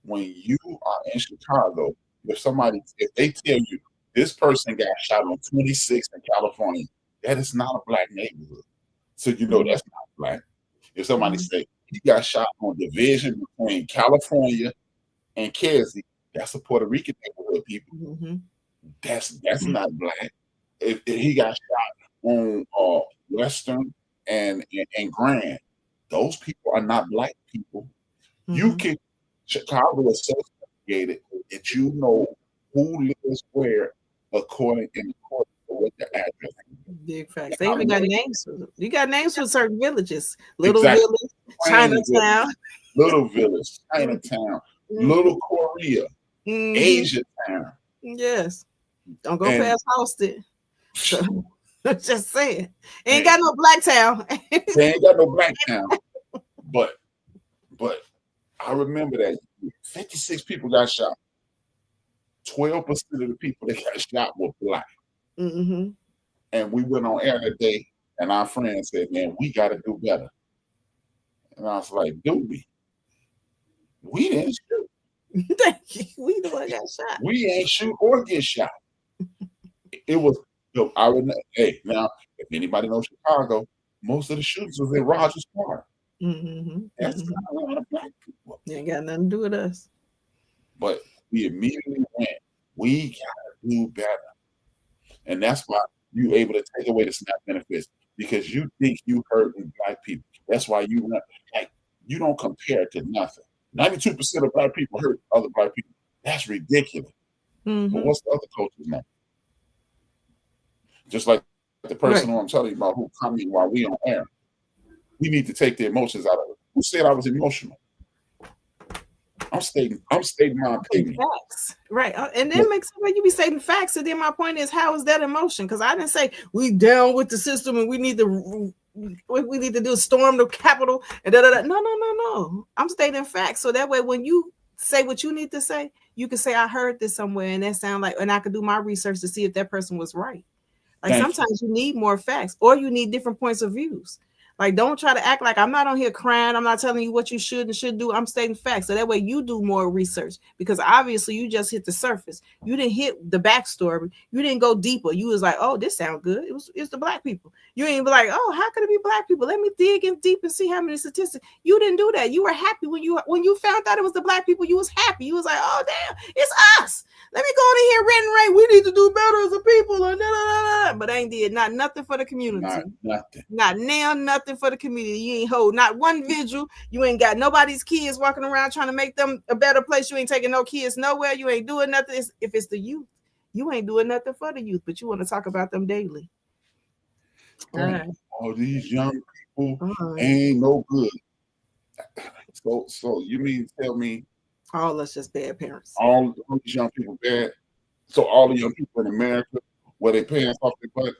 When you are in Chicago, if they tell you this person got shot on 26th in California, that is not a black neighborhood. So you know that's not black. If somebody say he got shot on division between California and Kersey, that's a Puerto Rican neighborhood, people. That's not black. If he got shot on Western and Grand, those people are not black people. You can Chicago is so segregated that you know who lives where according to what the address is. Big facts. They even got names. You got names for certain villages. Little Exactly. Village, Chinatown. Little Village, Chinatown, Little Korea, Asia Town. Yes. Don't go past Austin. So, just saying. Ain't got no black town. They ain't got no black town. But I remember that 56 people got shot. 12% of the people that got shot were black. And we went on air that day, and our friend said, man, we got to do better. And I was like, do we? We didn't shoot. We the one got shot. We ain't shoot or get shot. It was, hey, now, if anybody knows Chicago, most of the shootings was in Rogers Park. That's not a lot of black people. You ain't got nothing to do with us. But we immediately went, we got to do better. And that's why you able to take away the SNAP benefits, because you think you hurting black people. That's why you don't compare it to nothing. 92% of black people hurt other black people. That's ridiculous. But what's the other culture's name? Just like the person who I'm telling you about who coming while we on air. We need to take the emotions out of it. Who said I was emotional? I'm stating my opinion. Facts. Right. And then makes sense when you be stating facts. And then my point is, how is that emotion? Because I didn't say we down with the system and we need to do storm the Capitol and No. I'm stating facts. So that way when you say what you need to say, you can say I heard this somewhere and that sound like, and I could do my research to see if that person was right. Like sometimes you need more facts or you need different points of views. Like, don't try to act like I'm not on here crying. I'm not telling you what you should and shouldn't do. I'm stating facts. So that way you do more research, because obviously you just hit the surface. You didn't hit the backstory. You didn't go deeper. You was like, oh, this sounds good. It's the black people. You ain't be like, oh, how could it be black people? Let me dig in deep and see how many statistics. You didn't do that. You were happy when you found out it was the black people. You was happy. You was like, oh, damn, it's us. Let me go in here, rent and rate. We need to do better as a people. But I ain't did nothing for the community. Nothing. Not now, nothing for the community. You ain't hold not one vigil. You ain't got nobody's kids walking around trying to make them a better place. You ain't taking no kids nowhere. You ain't doing nothing. If it's the youth, you ain't doing nothing for the youth, but you want to talk about them daily. All these young people ain't no good. So you mean to tell me all us just bad parents? All these young people bad. So all the young people in America, where they paying off their butt,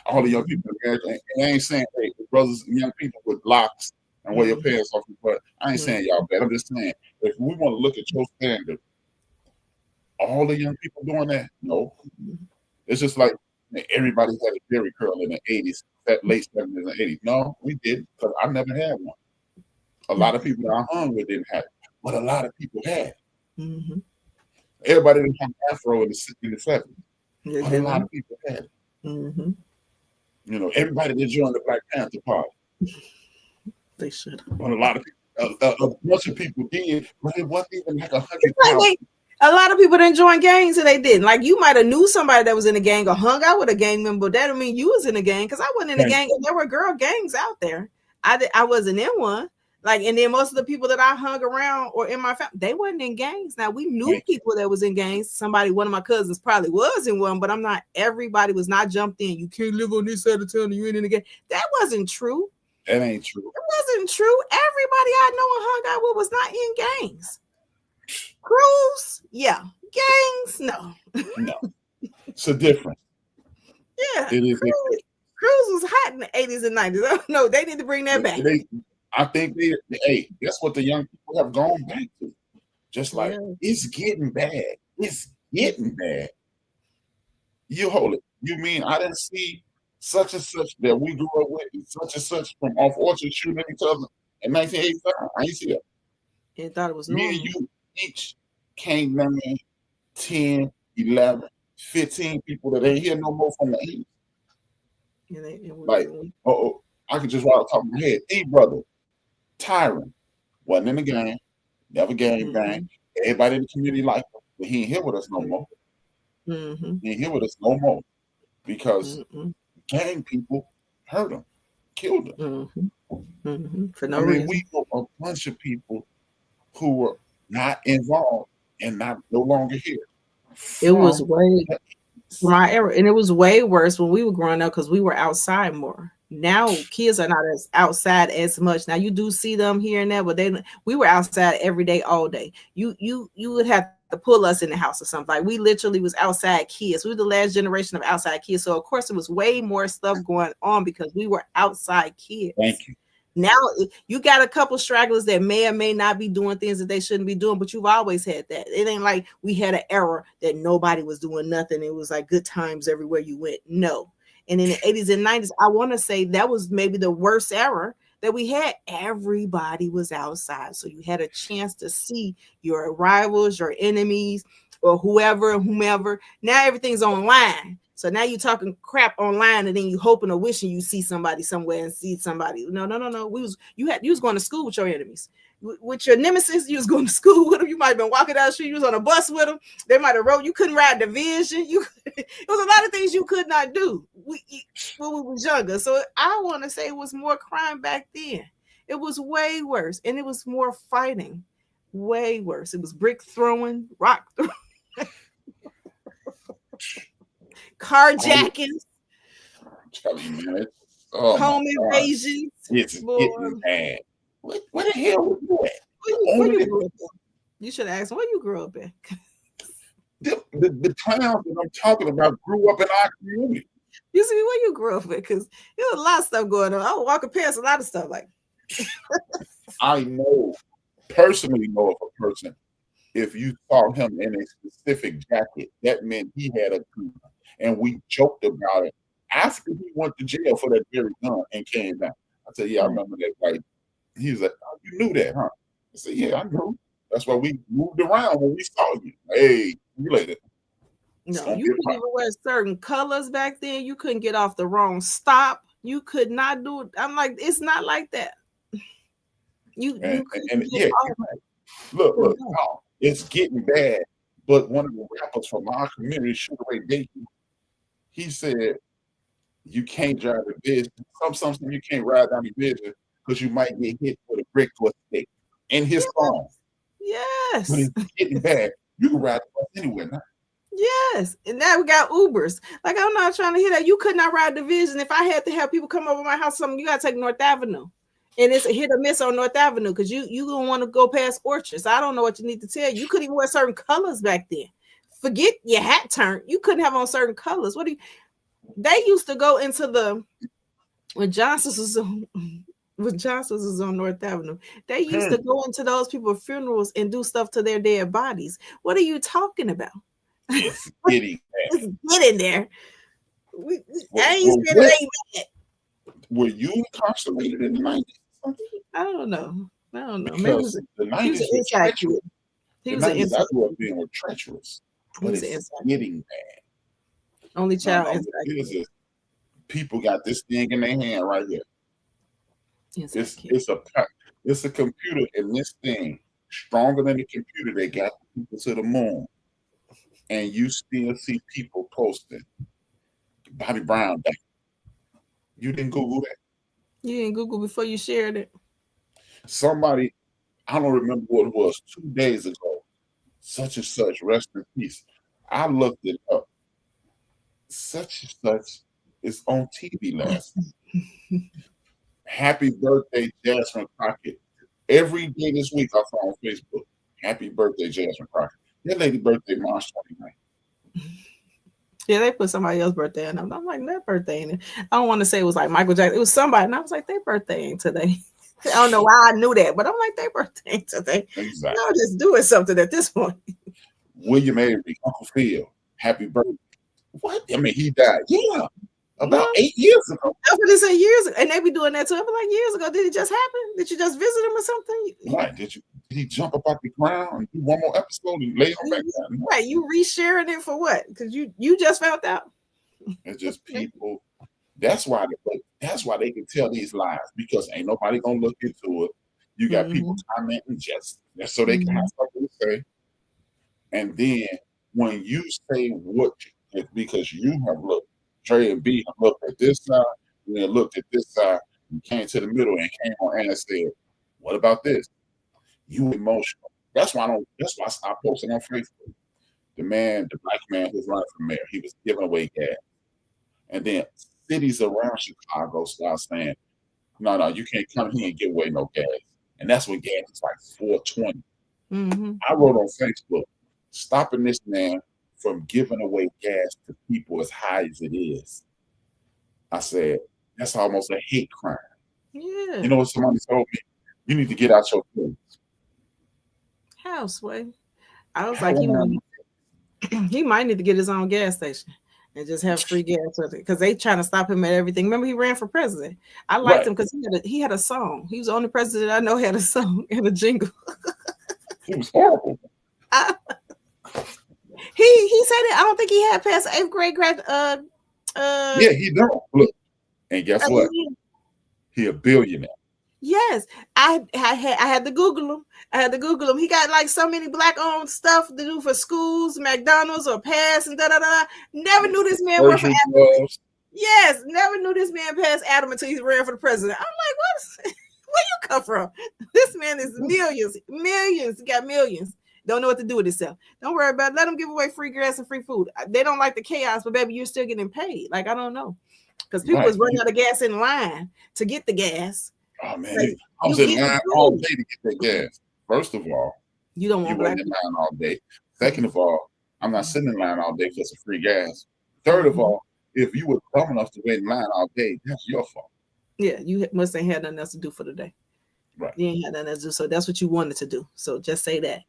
all the young people in America, and I ain't saying, hey, brothers and young people with locks and wear your pants off your butt. I ain't saying y'all bad. I'm just saying, if we want to look at your standard, all the young people doing that? No. It's just like everybody had a Jerry curl in the 80s, that late 70s and 80s. No, we didn't, because I never had one. A lot of people that I hung with didn't have it, but a lot of people had. Everybody didn't have Afro in the 70s, but a lot of people had it. You know, everybody that joined the Black Panther Party, They should. But a lot of people, a bunch of people did, but it wasn't even like 100,000. Like a lot of people didn't join gangs and they didn't. Like you might have knew somebody that was in a gang or hung out with a gang member, but that don't mean you was in a gang because I wasn't in a gang and there were girl gangs out there. I wasn't in one. Like, and then most of the people that I hung around or in my family, they wasn't in gangs. Now we knew people that was in gangs. One of my cousins probably was in one, but everybody was not jumped in. You can't live on this side of town and you ain't in a gang. That wasn't true. That ain't true. It wasn't true. Everybody I know and hung out with was not in gangs. Crews, yeah. Gangs, no. No. It's a difference. Yeah. It is. Crews was hot in the 80s and 90s. I don't know. They need to bring that back. I think that's what the young people have gone back to. Just like, it's getting bad. It's getting bad. You hold it. You mean I didn't see such and such that we grew up with, such and such from off Orchard shooting at each other in 1985? I ain't see that. They thought it was normal. Me and you each came down 10, 11, 15 people that ain't here no more from the 80s. I could just right off the top of my head. brother, Tyron, wasn't in the game, never gang bang. Everybody in the community liked him, but he ain't here with us no more. He ain't here with us no more because gang people hurt him, killed him. For no reason. We know a bunch of people who were not involved and no longer here. It was way my era, and it was way worse when we were growing up because we were outside more. Now kids are not as outside as much. Now you do see them here and there, but we were outside every day, all day. You would have to pull us in the house or something. Like we literally was outside kids. We were the last generation of outside kids. So of course it was way more stuff going on because we were outside kids. Thank you. Now you got a couple stragglers that may or may not be doing things that they shouldn't be doing, but you've always had that. It ain't like we had an era that nobody was doing nothing. It was like good times everywhere you went. No. And in the 80s and 90s, I want to say that was maybe the worst era that we had. Everybody was outside. So you had a chance to see your rivals, your enemies, or whomever. Now everything's online. So now you're talking crap online and then you hoping or wishing you see somebody somewhere and see somebody. No. You was going to school with your enemies. With your nemesis, you was going to school with them. You might have been walking down the street. You was on a bus with them. They might have rode. You couldn't ride division. It was a lot of things you could not do when we was younger. So I want to say it was more crime back then. It was way worse. And it was more fighting. Way worse. It was brick throwing, rock throwing. Carjackings, home invasions. It's getting bad. What the hell was that? You should ask where you grew up in. The clowns that I'm talking about grew up in our community. You see where you grew up in because there was a lot of stuff going on. I was walking past a lot of stuff like. I personally know of a person. If you saw him in a specific jacket, that meant he had a gun. And we joked about it after he went to jail for that very gun and came back. I said, yeah, I remember that. Like, he was like, oh, you knew that, huh? I said, yeah, I knew. That's why we moved around when we saw you. Hey, you later. No, you couldn't even wear certain colors back then. You couldn't get off the wrong stop. You could not do it. I'm like, it's not like that. Look, no, it's getting bad. But one of the rappers from our community, Sugar Ray Dayton, he said, you can't drive the vision. Sometimes you can't ride down the vision because you might get hit with a brick or a stick. In his song. Yes. But it's getting bad. You can ride the bus anywhere now. Yes. And now we got Ubers. Like, I'm not trying to hear that. You could not ride Division. If I had to have people come over my house, you got to take North Avenue. And it's a hit or miss on North Avenue because you don't want to go past Orchards. I don't know what you need to tell you. You couldn't even wear certain colors back then. Forget your hat turn. You couldn't have on certain colors. They used to go into when Johnson's was on North Avenue. They used to go into those people's funerals and do stuff to their dead bodies. What are you talking about? It's getting there. Get in there. I ain't been laid back. Were you incarcerated in the 90s? I don't know. Because the 90s was treacherous. The 90s I grew up being were treacherous. But it's getting bad. Only child. People got this thing in their hand right here. It's a computer, and this thing stronger than the computer. They got people to the moon, and you still see people posting Bobby Brown. You didn't Google that. You didn't Google before you shared it. Somebody, I don't remember what it was, 2 days ago. Such and such, rest in peace. I looked it up. Such and such is on TV last night. Happy birthday, Jasmine Crockett. Every day this week I saw on Facebook, happy birthday, Jasmine Crockett. That lady birthday March 29th. Yeah, they put somebody else's birthday in them. I'm like, that birthday ain't it. I don't want to say it was like Michael Jackson. It was somebody. And I was like, their birthday ain't today. I don't know why I knew that, but I'm like, their birthday ain't today. Exactly. Y'all just doing something at this point. William Avery, Uncle Phil, happy birthday. What? I mean, he died. Yeah. About 8 years ago. I was going to say years ago. And they be doing that too. I be like, years ago, did it just happen? Did you just visit him or something? Right. Did he jump up out the ground and do one more episode and lay on back down? Right. You resharing it for what? Because you just found out. It's just people. That's why they can tell these lies, because ain't nobody gonna look into it. You got people commenting just so they can have something to say. And then when you say what, because you have looked, Trey and B have looked at this side, and then looked at this side, and came to the middle and came on and said, "What about this?" You emotional. That's why I stopped posting on Facebook. The black man who's running for mayor, he was giving away gas. And then cities around Chicago start saying, no, you can't come here and give away no gas. And that's when gas is like $4.20. I wrote on Facebook, stopping this man from giving away gas to people as high as it is. I said, that's almost a hate crime. Yeah. You know what somebody told me? You need to get out your place. Houseway. I was like, he might need to get his own gas station and just have free gas with it, because they trying to stop him at everything. Remember, he ran for president. I liked him because he had a song. He was the only president I know had a song and a jingle. He was horrible. He said it. I don't think he had past 8th grade grad. Yeah, he don't. Look, and guess what? He a billionaire. Yes, I had to Google him. He got like so many black-owned stuff to do for schools, McDonald's, or pass and da-da-da. Never knew this man worked for Adam. Yes, never knew this man passed Adam until he ran for the president. I'm like, where you come from? This man is millions. He got millions. Don't know what to do with himself. Don't worry about it. Let him give away free gas and free food. They don't like the chaos, but baby, you're still getting paid. Like, I don't know. Because people was running out of gas in line to get the gas. Oh man, like, I was in line all day to get that gas. First of all, you don't want to wait in line all day. Second of all, I'm not sitting in line all day for some free gas. Third of all, if you were dumb enough to wait in line all day, that's your fault. Yeah, you must ain't had nothing else to do for the day. Right. You ain't had nothing else to do, so that's what you wanted to do. So just say that.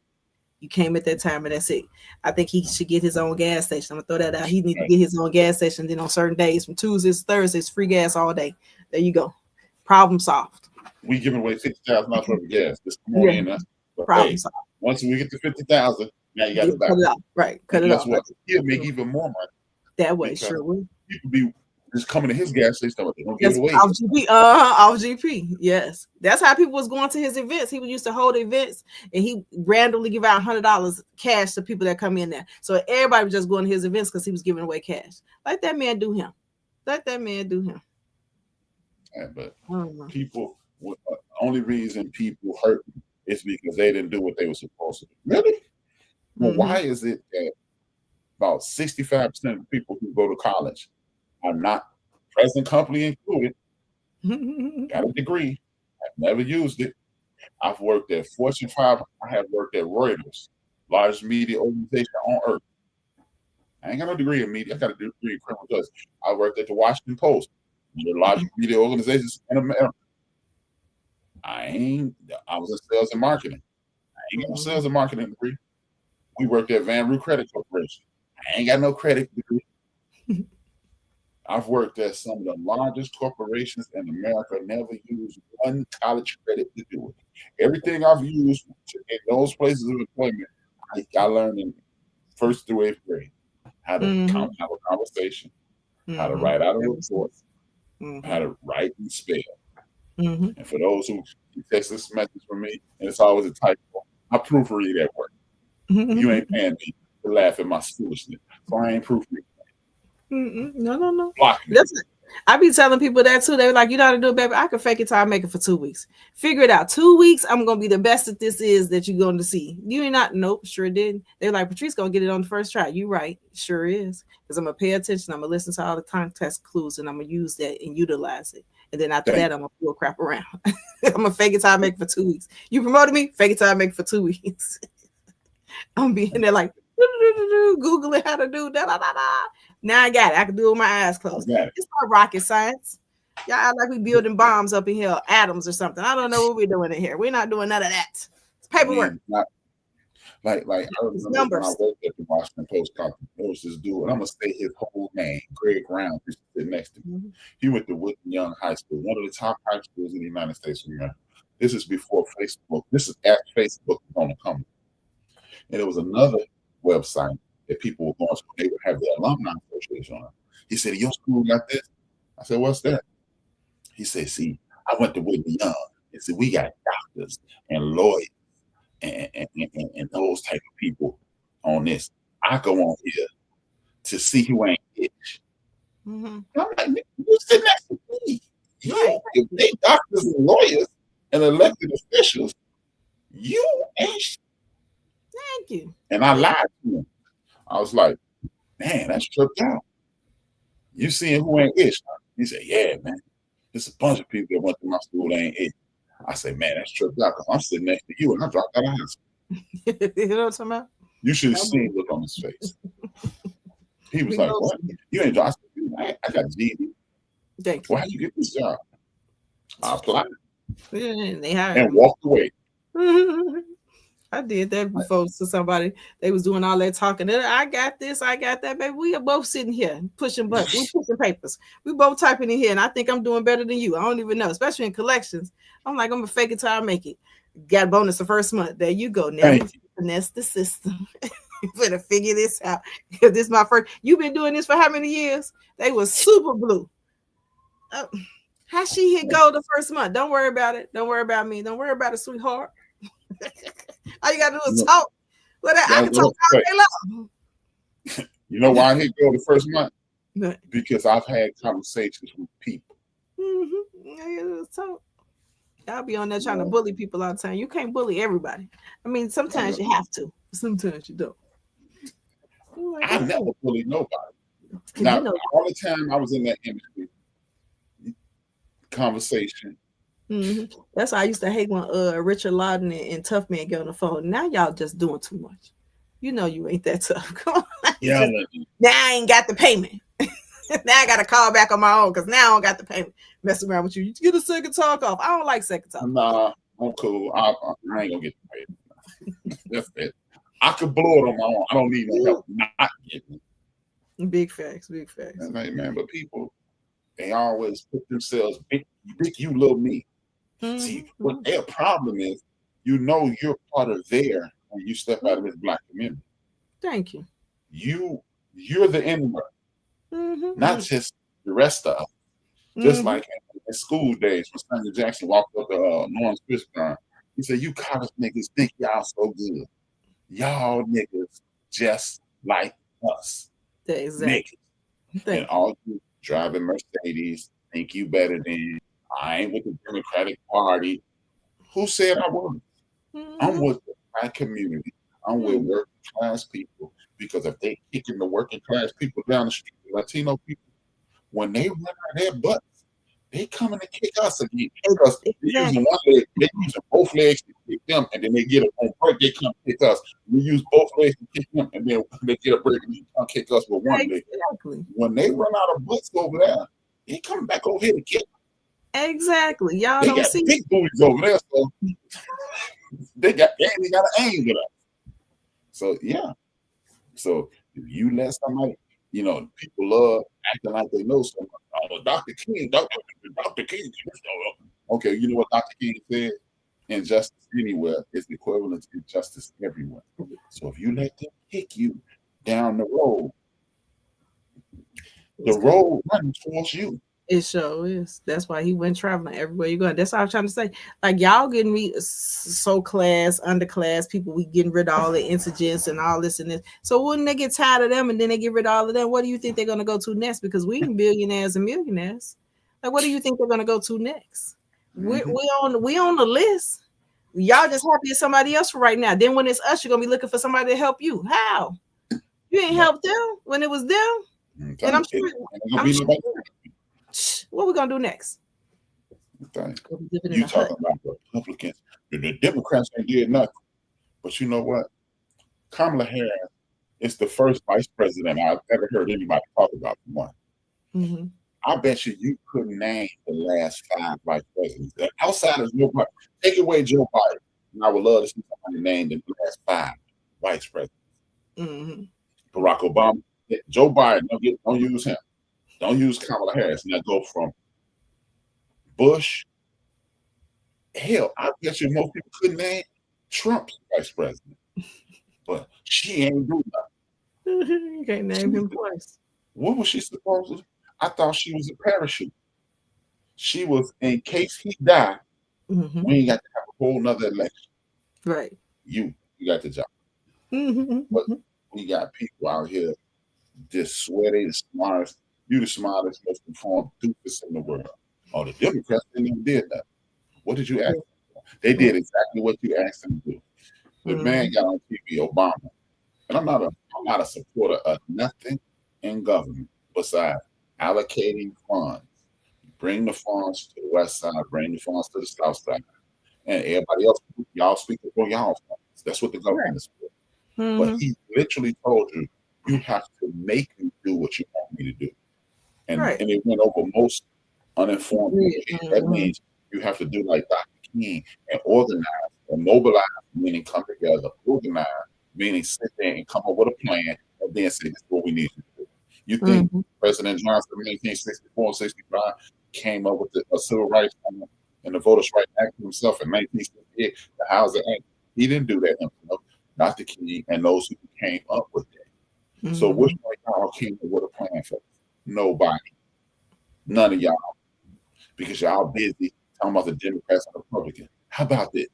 You came at that time and that's it. I think he should get his own gas station. I'm gonna throw that out. He needs to get his own gas station. Then on certain days, from Tuesdays to Thursdays, free gas all day. There you go. Problem solved. We giving away $50,000 worth of gas this morning. Yeah. Problem solved. Once we get to 50,000, now you got to back. Cut it off. Right. Cut it off. What? He'll make even more money. That way, sure will. People be just coming to his gas station. They don't give it away. Off GP. Off GP. Yes. That's how people was going to his events. He used to hold events and he randomly give out $100 cash to people that come in there. So everybody was just going to his events because he was giving away cash. Let that man do him. Let that man do him. Yeah, but people, the only reason people hurt is because they didn't do what they were supposed to do. Really? Well, why is it that about 65% of people who go to college are not, present company included, got a degree, I've never used it. I've worked at Fortune 5. I have worked at Reuters, largest media organization on earth. I ain't got no degree in media. I got a degree in criminal justice. I worked at the Washington Post, one of the largest media organizations in America. I was in sales and marketing. I ain't got no sales and marketing degree. We worked at Van Roo Credit Corporation. I ain't got no credit degree. I've worked at some of the largest corporations in America, never used one college credit to do it. Everything I've used in those places of employment, I learned in 1st through 8th grade. How to have a conversation, how to write out a report, how to write and spell. Mm-hmm. And for those who text this message from me, and it's always a typo, I proofread at work. You ain't paying me to laugh at my foolishness, so I ain't proofreading. No. Blocking. Listen, I be telling people that too. They're like, you know how to do it, baby. I can fake it till I make it for 2 weeks. Figure it out. 2 weeks, I'm gonna be the best at this is that you're going to see. You ain't not. Nope, sure didn't. They're like, Patrice gonna get it on the first try. You right, sure is. Because I'm gonna pay attention. I'm gonna listen to all the context clues, and I'm gonna use that and utilize it. And then after that, I'm gonna pull crap around. I'm gonna fake it till I make it for 2 weeks. You promoted me, fake it till I make it for 2 weeks. I'm gonna be in there like Googling how to do da da da da. Now I got it. I can do it with my eyes closed. It's not rocket science. Y'all act like we building bombs up in here, atoms or something. I don't know what we're doing in here. We're not doing none of that. It's paperwork. Like I remember when I worked at the Washington Post Company, there was this dude, and I'm gonna say his whole name, Greg Brown, who's sitting next to me. Mm-hmm. He went to Woodland Young High School, one of the top high schools in the United States of America. This is before Facebook. This is after Facebook was on the come. And there was another website that people were going to. They would have the alumni association on. He said, "Your school got this?" I said, "What's that?" He said, "See, I went to Whitney Young. He said, we got doctors and lawyers and those type of people on this. I go on here to see who ain't itch." Mm-hmm. I'm like, you sit next to me. Yeah, if they doctors and lawyers and elected officials, you ain't. Thank you. And I lied to him. I was like, man, that's tripped out. You seeing who ain't itch? He said, yeah, man. There's a bunch of people that went to my school that ain't itch. I said, man, that's tripped out because I'm sitting next to you and I dropped out of high school. You know what I'm talking about? You should have seen the look on his face. He was like, what? You ain't dropped. I got a GED. Thank you. Well, how you get this job? I applied. They hired and walked away. I did that before to somebody. They was doing all that talking. I got this, I got that, baby. We are both sitting here pushing buttons. We pushing papers. We both typing in here, and I think I'm doing better than you. I don't even know, especially in collections. I'm like, I'm gonna fake it till I make it. Got a bonus the first month. There you go. Now you finesse the system. You better figure this out. Because this is my first. You've been doing this for how many years? They was super blue. How she hit gold the first month? Don't worry about it. Don't worry about me. Don't worry about it, sweetheart. All you gotta do is talk. Well, I can talk all day long. You know why I hit gold the first month? Because I've had conversations with people. So I'll be on there trying to bully people all the time. You can't bully everybody. I mean, sometimes you have to. Sometimes you don't. I never bullied nobody. Now, all the time I was in that industry, conversation. Mm-hmm. That's why I used to hate when Richard Loudon and Tough Man get on the phone. Now y'all just doing too much. You know you ain't that tough. Come on. Yeah. Now I ain't got the payment. Now I got to call back on my own because now I don't got the payment. Messing around with you. You get a second talk off. I don't like second talk. Nah, I'm cool. I ain't gonna get the payment. That's it. I could blow it on my own. I don't need no help. Not getting it. Big facts. Big facts. Hey, man, but people, they always put themselves big you, little me. Mm-hmm. See, what their problem is, you know you're part of there when you step out of this Black community. Thank you. You're the N-word, not just the rest of us. Just like in school days when Senator Jackson walked up to Lawrence Fishburne, he said, "You college niggas think y'all so good. Y'all niggas just like us." Exactly. Niggas. And all you driving Mercedes think you better than. I ain't with the Democratic Party. Who said I was? I'm with the Black community. I'm with working class people. Because if they kicking the working class people down the street, Latino people, when they run out of their butts, they coming to kick us again. Because they're using one leg, they're using both legs to kick them, and then they get a break, they come kick us. We use both legs to kick them, and then they get a break and they come kick us with one leg. When they run out of butts over there, they come back over here to kick them. Exactly. Y'all they don't got see big booties over there, so they got to aim with us. So yeah. So if you let somebody, people love acting like they know so much. Oh, Dr. King. Okay, you know what Dr. King said? Injustice anywhere is equivalent to injustice everywhere. So if you let them kick you down the road, the road runs towards you. It sure is. That's why he went traveling everywhere you going. That's what I was trying to say. Like y'all getting me so class, underclass people. We getting rid of all the insurgents and all this and this. So when they get tired of them and then they get rid of all of them, what do you think they're gonna go to next? Because we billionaires and millionaires. Like what do you think they're gonna go to next? We on the list. Y'all just happy as somebody else for right now. Then when it's us, you're gonna be looking for somebody to help you. How? You ain't helped them when it was them. And I'm sure. What we gonna do next? Okay. You talking about the Republicans? The Democrats ain't did nothing. But you know what? Kamala Harris is the first vice president I've ever heard anybody talk about. For one, I bet you couldn't name the last 5 vice presidents. Outside of Joe Biden, take away Joe Biden, and I would love to see somebody name the last 5 vice presidents. Barack Obama, Joe Biden. Don't use him. Don't use Kamala Harris. Now go from Bush. Hell, I bet you most people couldn't name Trump's vice president. But she ain't do nothing. You can't name him twice. What was she supposed to? I thought she was a parachute. She was in case he died. We ain't got to have a whole nother election. Right. You got the job. But we got people out here just swear they the smartest. You the smartest, most informed doofus in the world. Oh, the Democrats didn't even did that. What did you ask them for? They did exactly what you asked them to do. The man got on TV, Obama, and I'm not a supporter of nothing in government besides allocating funds. Bring the funds to the west side, bring the funds to the south side, and everybody else, y'all speak for y'all funds. That's what the government is for. But he literally told you, you have to make me do what you want me to do. And it went over most uninformed people. That means you have to do like Dr. King and organize and mobilize, meaning come together, organize, meaning sit there and come up with a plan, and then say, this is what we need to do. You think President Johnson in 1964 65 came up with the Civil Rights and the Voters' Rights Act himself in 1968, the Housing Act? He didn't do that himself. Dr. King and those who came up with that. So which one of y'all came up with a plan for us? Nobody. None of y'all. Because y'all busy talking about the Democrats and Republicans. How about this?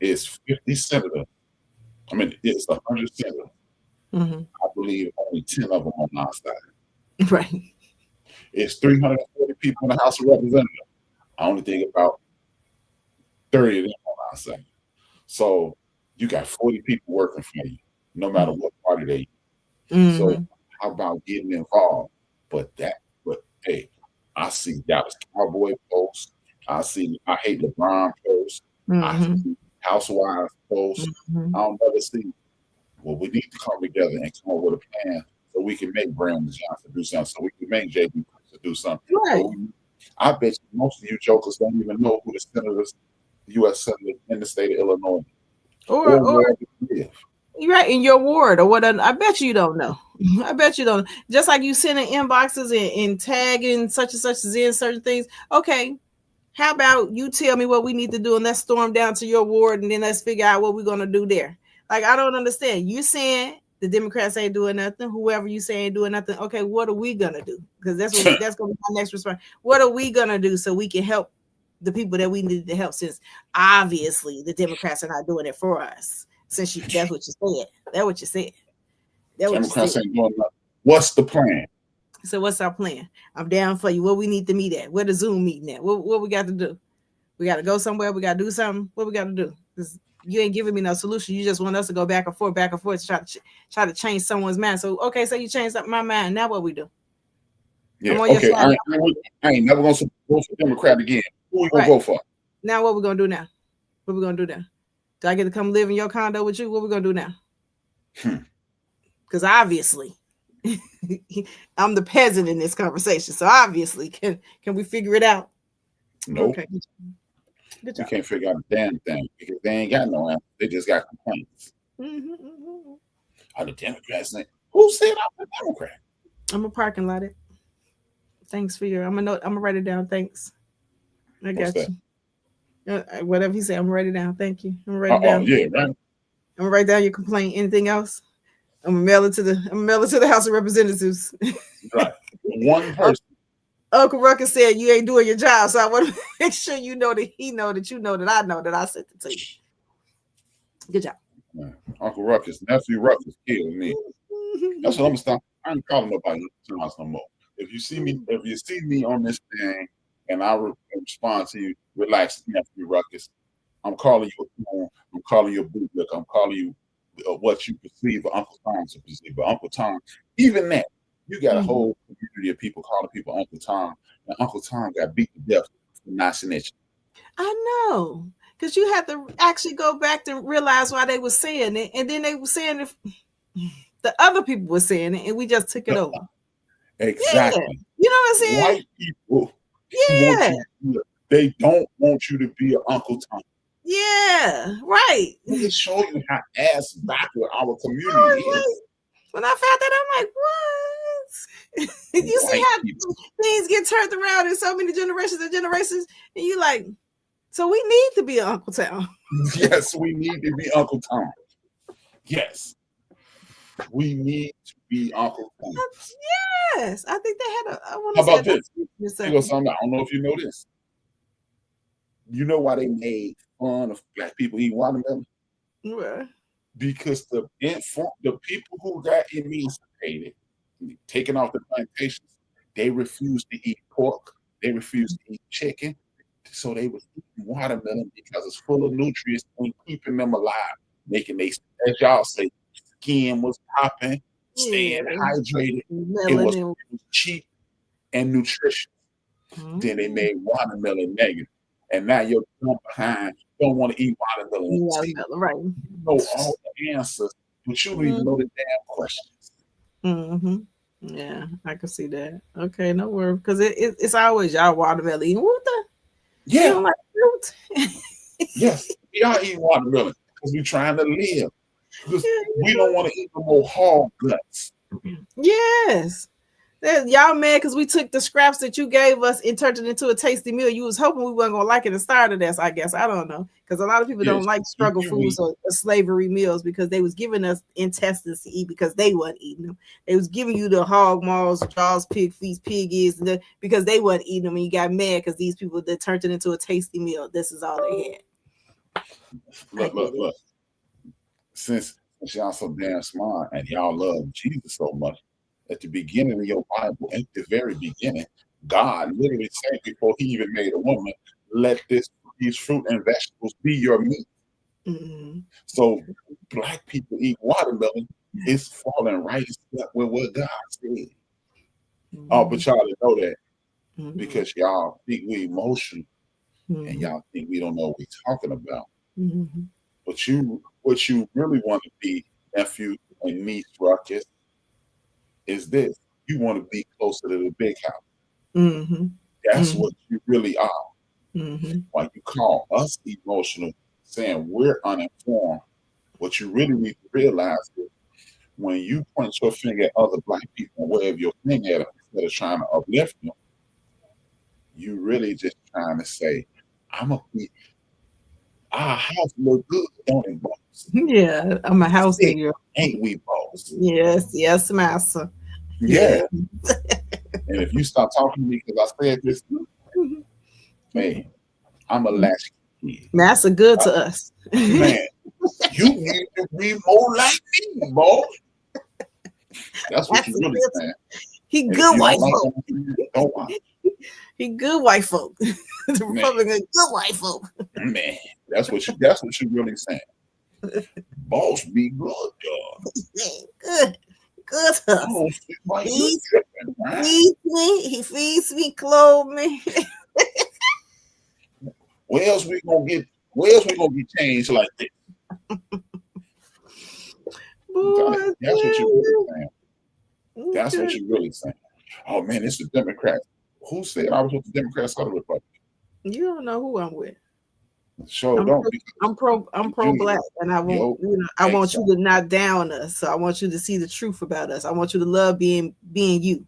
It's 50 senators. I mean, it's 100 senators. I believe only 10 of them on our side. Right. It's 340 people in the House of Representatives. I only think about 30 of them on our side. So you got 40 people working for you, no matter what party they use. So how about getting involved? But hey, I see Dallas Cowboy posts. I hate LeBron posts. I see Housewives posts. I don't ever see. Well, we need to come together and come up with a plan so we can make Brandon Johnson do something, so we can make J.B. do something. Right. So I bet you most of you jokers don't even know who the senators, U.S. senators in the state of Illinois, or where they live. Right, in your ward or whatever. I bet you don't know. I bet you don't. Just like you sending inboxes and tagging such and such as in certain things. Okay, how about you tell me what we need to do and let's storm down to your ward and then let's figure out what we're going to do there. Like, I don't understand. You saying the Democrats ain't doing nothing. Whoever you say ain't doing nothing. Okay, what are we going to do? Because that's going to be my next response. What are we going to do so we can help the people that we need to help, since obviously the Democrats are not doing it for us? Since that's what you said. That's what you said. Democrats ain't doing nothing. What's the plan? So what's our plan? I'm down for you. What we need to meet at? Where the Zoom meeting at? What we got to do? We got to go somewhere. We got to do something. What we got to do? Because you ain't giving me no solution. You just want us to go back and forth to try to change someone's mind. So okay, so you changed up my mind. Now what we do? Yeah. Okay. I ain't never gonna vote for Democrat again. Who we gonna vote for? Now what we gonna do now? What we gonna do now? Do I get to come live in your condo with you? What we gonna do now? Because obviously, I'm the peasant in this conversation. So obviously, can we figure it out? Nope. Okay. You can't figure out a damn thing because they ain't got no answer. They just got complaints. Are the Democrats saying, who said I'm a Democrat? I'm a parking lot. Thanks for your. I'm gonna write it down. Thanks. I got you. Whatever he said, I'm gonna write it down. Thank you. I'm gonna write it down. Yeah, right. I'm gonna write down your complaint. Anything else? I'm gonna mail it to the House of Representatives. Right. One person. Uncle Ruckus said you ain't doing your job, so I want to make sure you know that he know that you know that I know that I sent it to you. Good job. Uncle Ruckus, nephew Ruckus killed me. That's what I'm gonna stop. I ain't calling nobody no more. If you see me on this thing and I respond to you, relax, nephew Ruckus. I'm calling you a phone. I'm calling you a bootlick. I'm calling you what you perceive of Uncle Tom to perceive. But Uncle Tom, even that, you got a whole community of people calling people Uncle Tom, and Uncle Tom got beat to death for not snitching. I know, because you had to actually go back to realize why they were saying it, and then they were saying if the other people were saying it, and we just took it over. Exactly. Yeah. You know what I'm saying? White people, yeah, they don't want you to be an Uncle Tom. Yeah, right. Let me show you how ass backward our community is. When I found that, I'm like, what? You see how things get turned around in so many generations and generations, and you like, so we need to be an Uncle Tom. Yes, we need to be Uncle Tom. Yes. We need to be Uncle Tom. Yes. I think they had a. How about this? I don't know if you know this. You know why they made fun of black people eating watermelon? What? Because the people who got emancipated, taken off the plantations, they refused to eat pork. They refused to eat chicken. So they was eating watermelon because it's full of nutrients and keeping them alive, making they, as y'all say, skin was popping, staying hydrated. It was cheap and nutritious. Then they made watermelon negative. And now you're behind, don't want to eat watermelon. Right. You know all the answers, but you don't even know the damn questions. Yeah, I can see that. Okay, no worries. Because it's always y'all watermelon eating. What the? Yeah. You don't like fruit? Yes, we are eating watermelon because we're trying to live. We don't want to eat no more hog guts. Yes. Y'all mad because we took the scraps that you gave us and turned it into a tasty meal. You was hoping we weren't gonna like it and started us, I guess. I don't know. Because a lot of people don't like struggle foods or slavery meals because they was giving us intestines to eat because they weren't eating them. They was giving you the hog maws, jaws, pig feet, pig ears, because they weren't eating them, and you got mad because these people that turned it into a tasty meal. This is all they had. Look. Since y'all so damn smart and y'all love Jesus so much, at the beginning of your Bible, at the very beginning, God literally said before he even made a woman, let these fruit and vegetables be your meat. So black people eat watermelon, it's falling right in step with what God said. But y'all didn't know that because y'all think we emotional and y'all think we don't know what we're talking about. But what you really want to be, nephew and niece Ruckus, is this. You want to be closer to the big house. That's what you really are. Like you call us emotional, saying we're uninformed. What you really need to realize is when you point your finger at other black people and wave your finger at them instead of trying to uplift them, you really just trying to say, our house look good, don't it, boss? Yeah, I'm a house nigga. Ain't we, boss? Yes, master. Yeah. And if you stop talking to me because I said this, man, I'm a latchkey kid. Master good to us. Man, you need to be more like me, boss. That's what you really saying. He good white folk. He good white folk. The Republican good white folk. Man, that's what you really saying. Boss be good, dog. Good to us. He feeds me, clothes me. Where else we gonna get changed like this? Boy, that's what you're really saying. That's what you're really saying. Oh man, it's the Democrats. Who said I was with the Democrats or the Republicans? You don't know who I'm with. Sure I'm pro black, and I want I want you to not down us. So I want you to see the truth about us. I want you to love being you.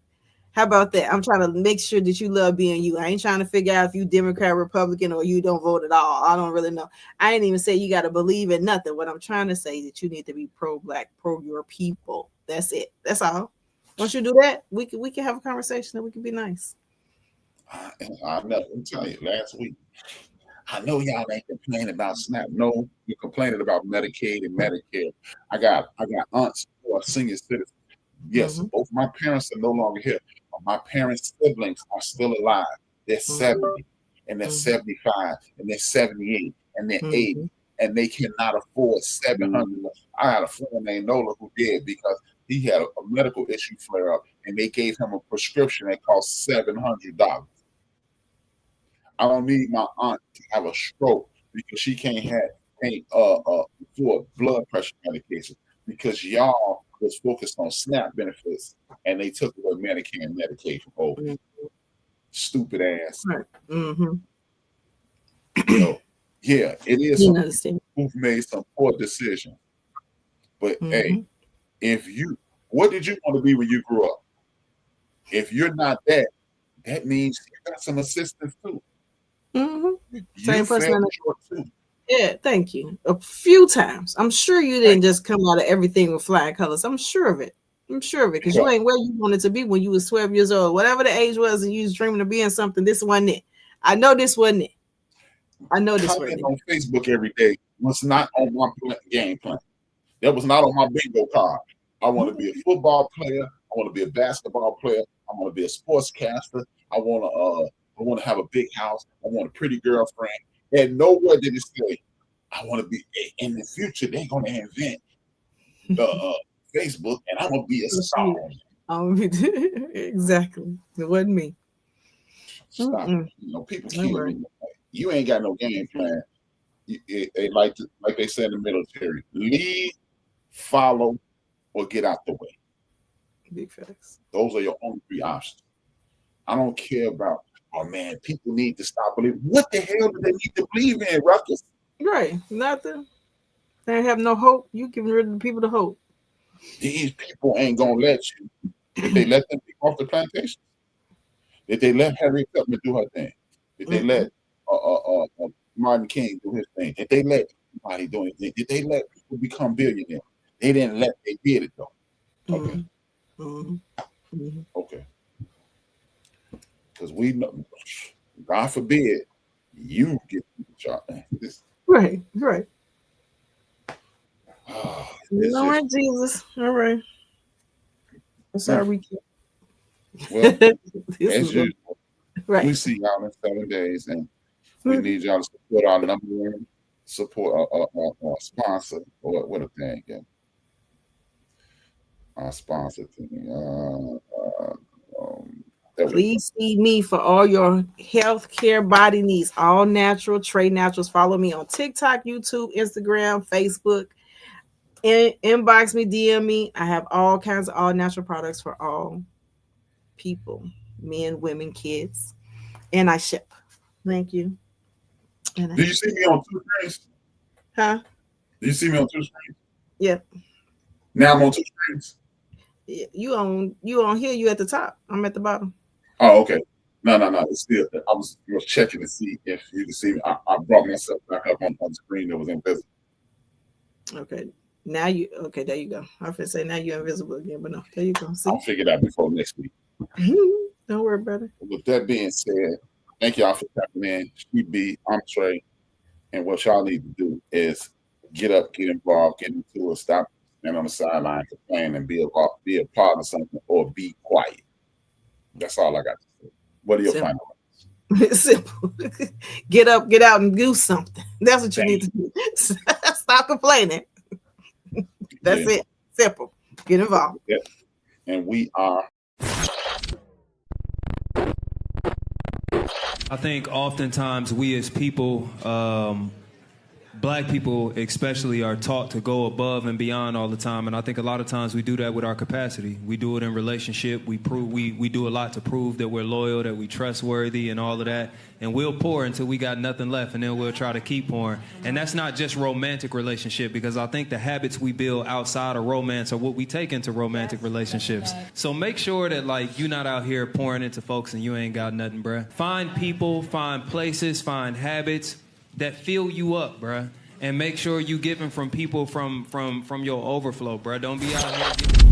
How about that? I'm trying to make sure that you love being you. I ain't trying to figure out if you Democrat, Republican, or you don't vote at all. I don't really know. I ain't even say you got to believe in nothing. What I'm trying to say is that you need to be pro-black, pro your people. That's it. That's all. Once you do that, we can have a conversation and we can be nice. I know. I'm telling you, last week, I know y'all ain't complaining about SNAP. No, you're complaining about Medicaid and Medicare. I got aunts who are senior citizens. Yes, both my parents are no longer here. But my parents' siblings are still alive. They're 70, and they're 75, and they're 78, and they're 80, and they cannot afford $700. I had a friend named Nola who did because he had a medical issue flare up, and they gave him a prescription that cost $700. I don't need my aunt to have a stroke because she can't afford blood pressure medication because y'all was focused on SNAP benefits and they took away Medicare and Medicaid from over. Stupid ass. So, yeah, it is who've made some poor decisions. But hey, what did you want to be when you grew up? If you're not that means you got some assistance too. Same person. Yeah, thank you. A few times. I'm sure you didn't just come out of everything with flying colors. I'm sure of it. Because you ain't where you wanted to be when you was 12 years old. Whatever the age was and you was dreaming of being something, this wasn't it. I know this wasn't it. Comment on Facebook every day was not on my game plan. That was not on my bingo card. I want to be a football player. I want to be a basketball player. I want to be a sportscaster. I want to have a big house. I want a pretty girlfriend. And nowhere did it say, I want to be, in the future, they're going to invent Facebook and I'm going to be a star. Exactly. It wasn't me. Stop. People can't. You ain't got no game plan. They like they said in the military, lead, follow, or get out the way. Big facts. Those are your only three options. I don't care about, oh man, people need to stop believing. What the hell do they need to believe in, Ruckus? Right. Nothing. They have no hope. You giving rid of the people the hope. These people ain't gonna let you. Did they let them people off the plantation? Did they let Harriet Tubman do her thing? Did they let Martin King do his thing? Did they let anybody do anything? Did they let people become billionaires? They didn't let. They did it though. Okay. Okay. Because we know, God forbid, you get shot. Right. Oh, all right, Jesus. All right. That's our recap. Well, as usual, we see y'all in 7 days, and we need y'all to support our number one support sponsor or what a thing. Yeah. Our sponsor thing. Please see me for all your healthcare body needs. All natural, Trey Naturals. Follow me on TikTok, YouTube, Instagram, Facebook. Inbox me, DM me. I have all kinds of all natural products for all people, men, women, kids, and I ship. Thank you. Do you see me on 2 screens? Huh? Do you see me on 2 screens? Yeah. Now I'm on 2 screens. You on here? You at the top? I'm at the bottom. Oh, okay. No. It's still. I was checking to see if you can see me. I brought myself back up on the screen that was invisible. Okay. Now you. Okay. There you go. I was gonna say now you're invisible again, but no. There you go. See? I'll figure that before next week. Don't worry about it. With that being said, thank y'all for tapping in. I'm Trey, and what y'all need to do is get up, get involved, get into it, stop standing on the sideline, complain, and be a part of something, or be quiet. That's all I got to say. What are your final words? Simple. Get up, get out, and do something. That's what you need to do. Stop complaining. That's it. Simple. Get involved. Yeah. And we are. I think oftentimes we as people Black people especially are taught to go above and beyond all the time, and I think a lot of times we do that with our capacity. We do it in relationship. We do a lot to prove that we're loyal, that we trustworthy, and all of that. And we'll pour until we got nothing left, and then we'll try to keep pouring. And that's not just romantic relationship, because I think the habits we build outside of romance are what we take into romantic relationships. So make sure that like you're not out here pouring into folks and you ain't got nothing, bruh. Find people, find places, find habits that fill you up, bruh. And make sure you giving from people from your overflow, bruh. Don't be out here giving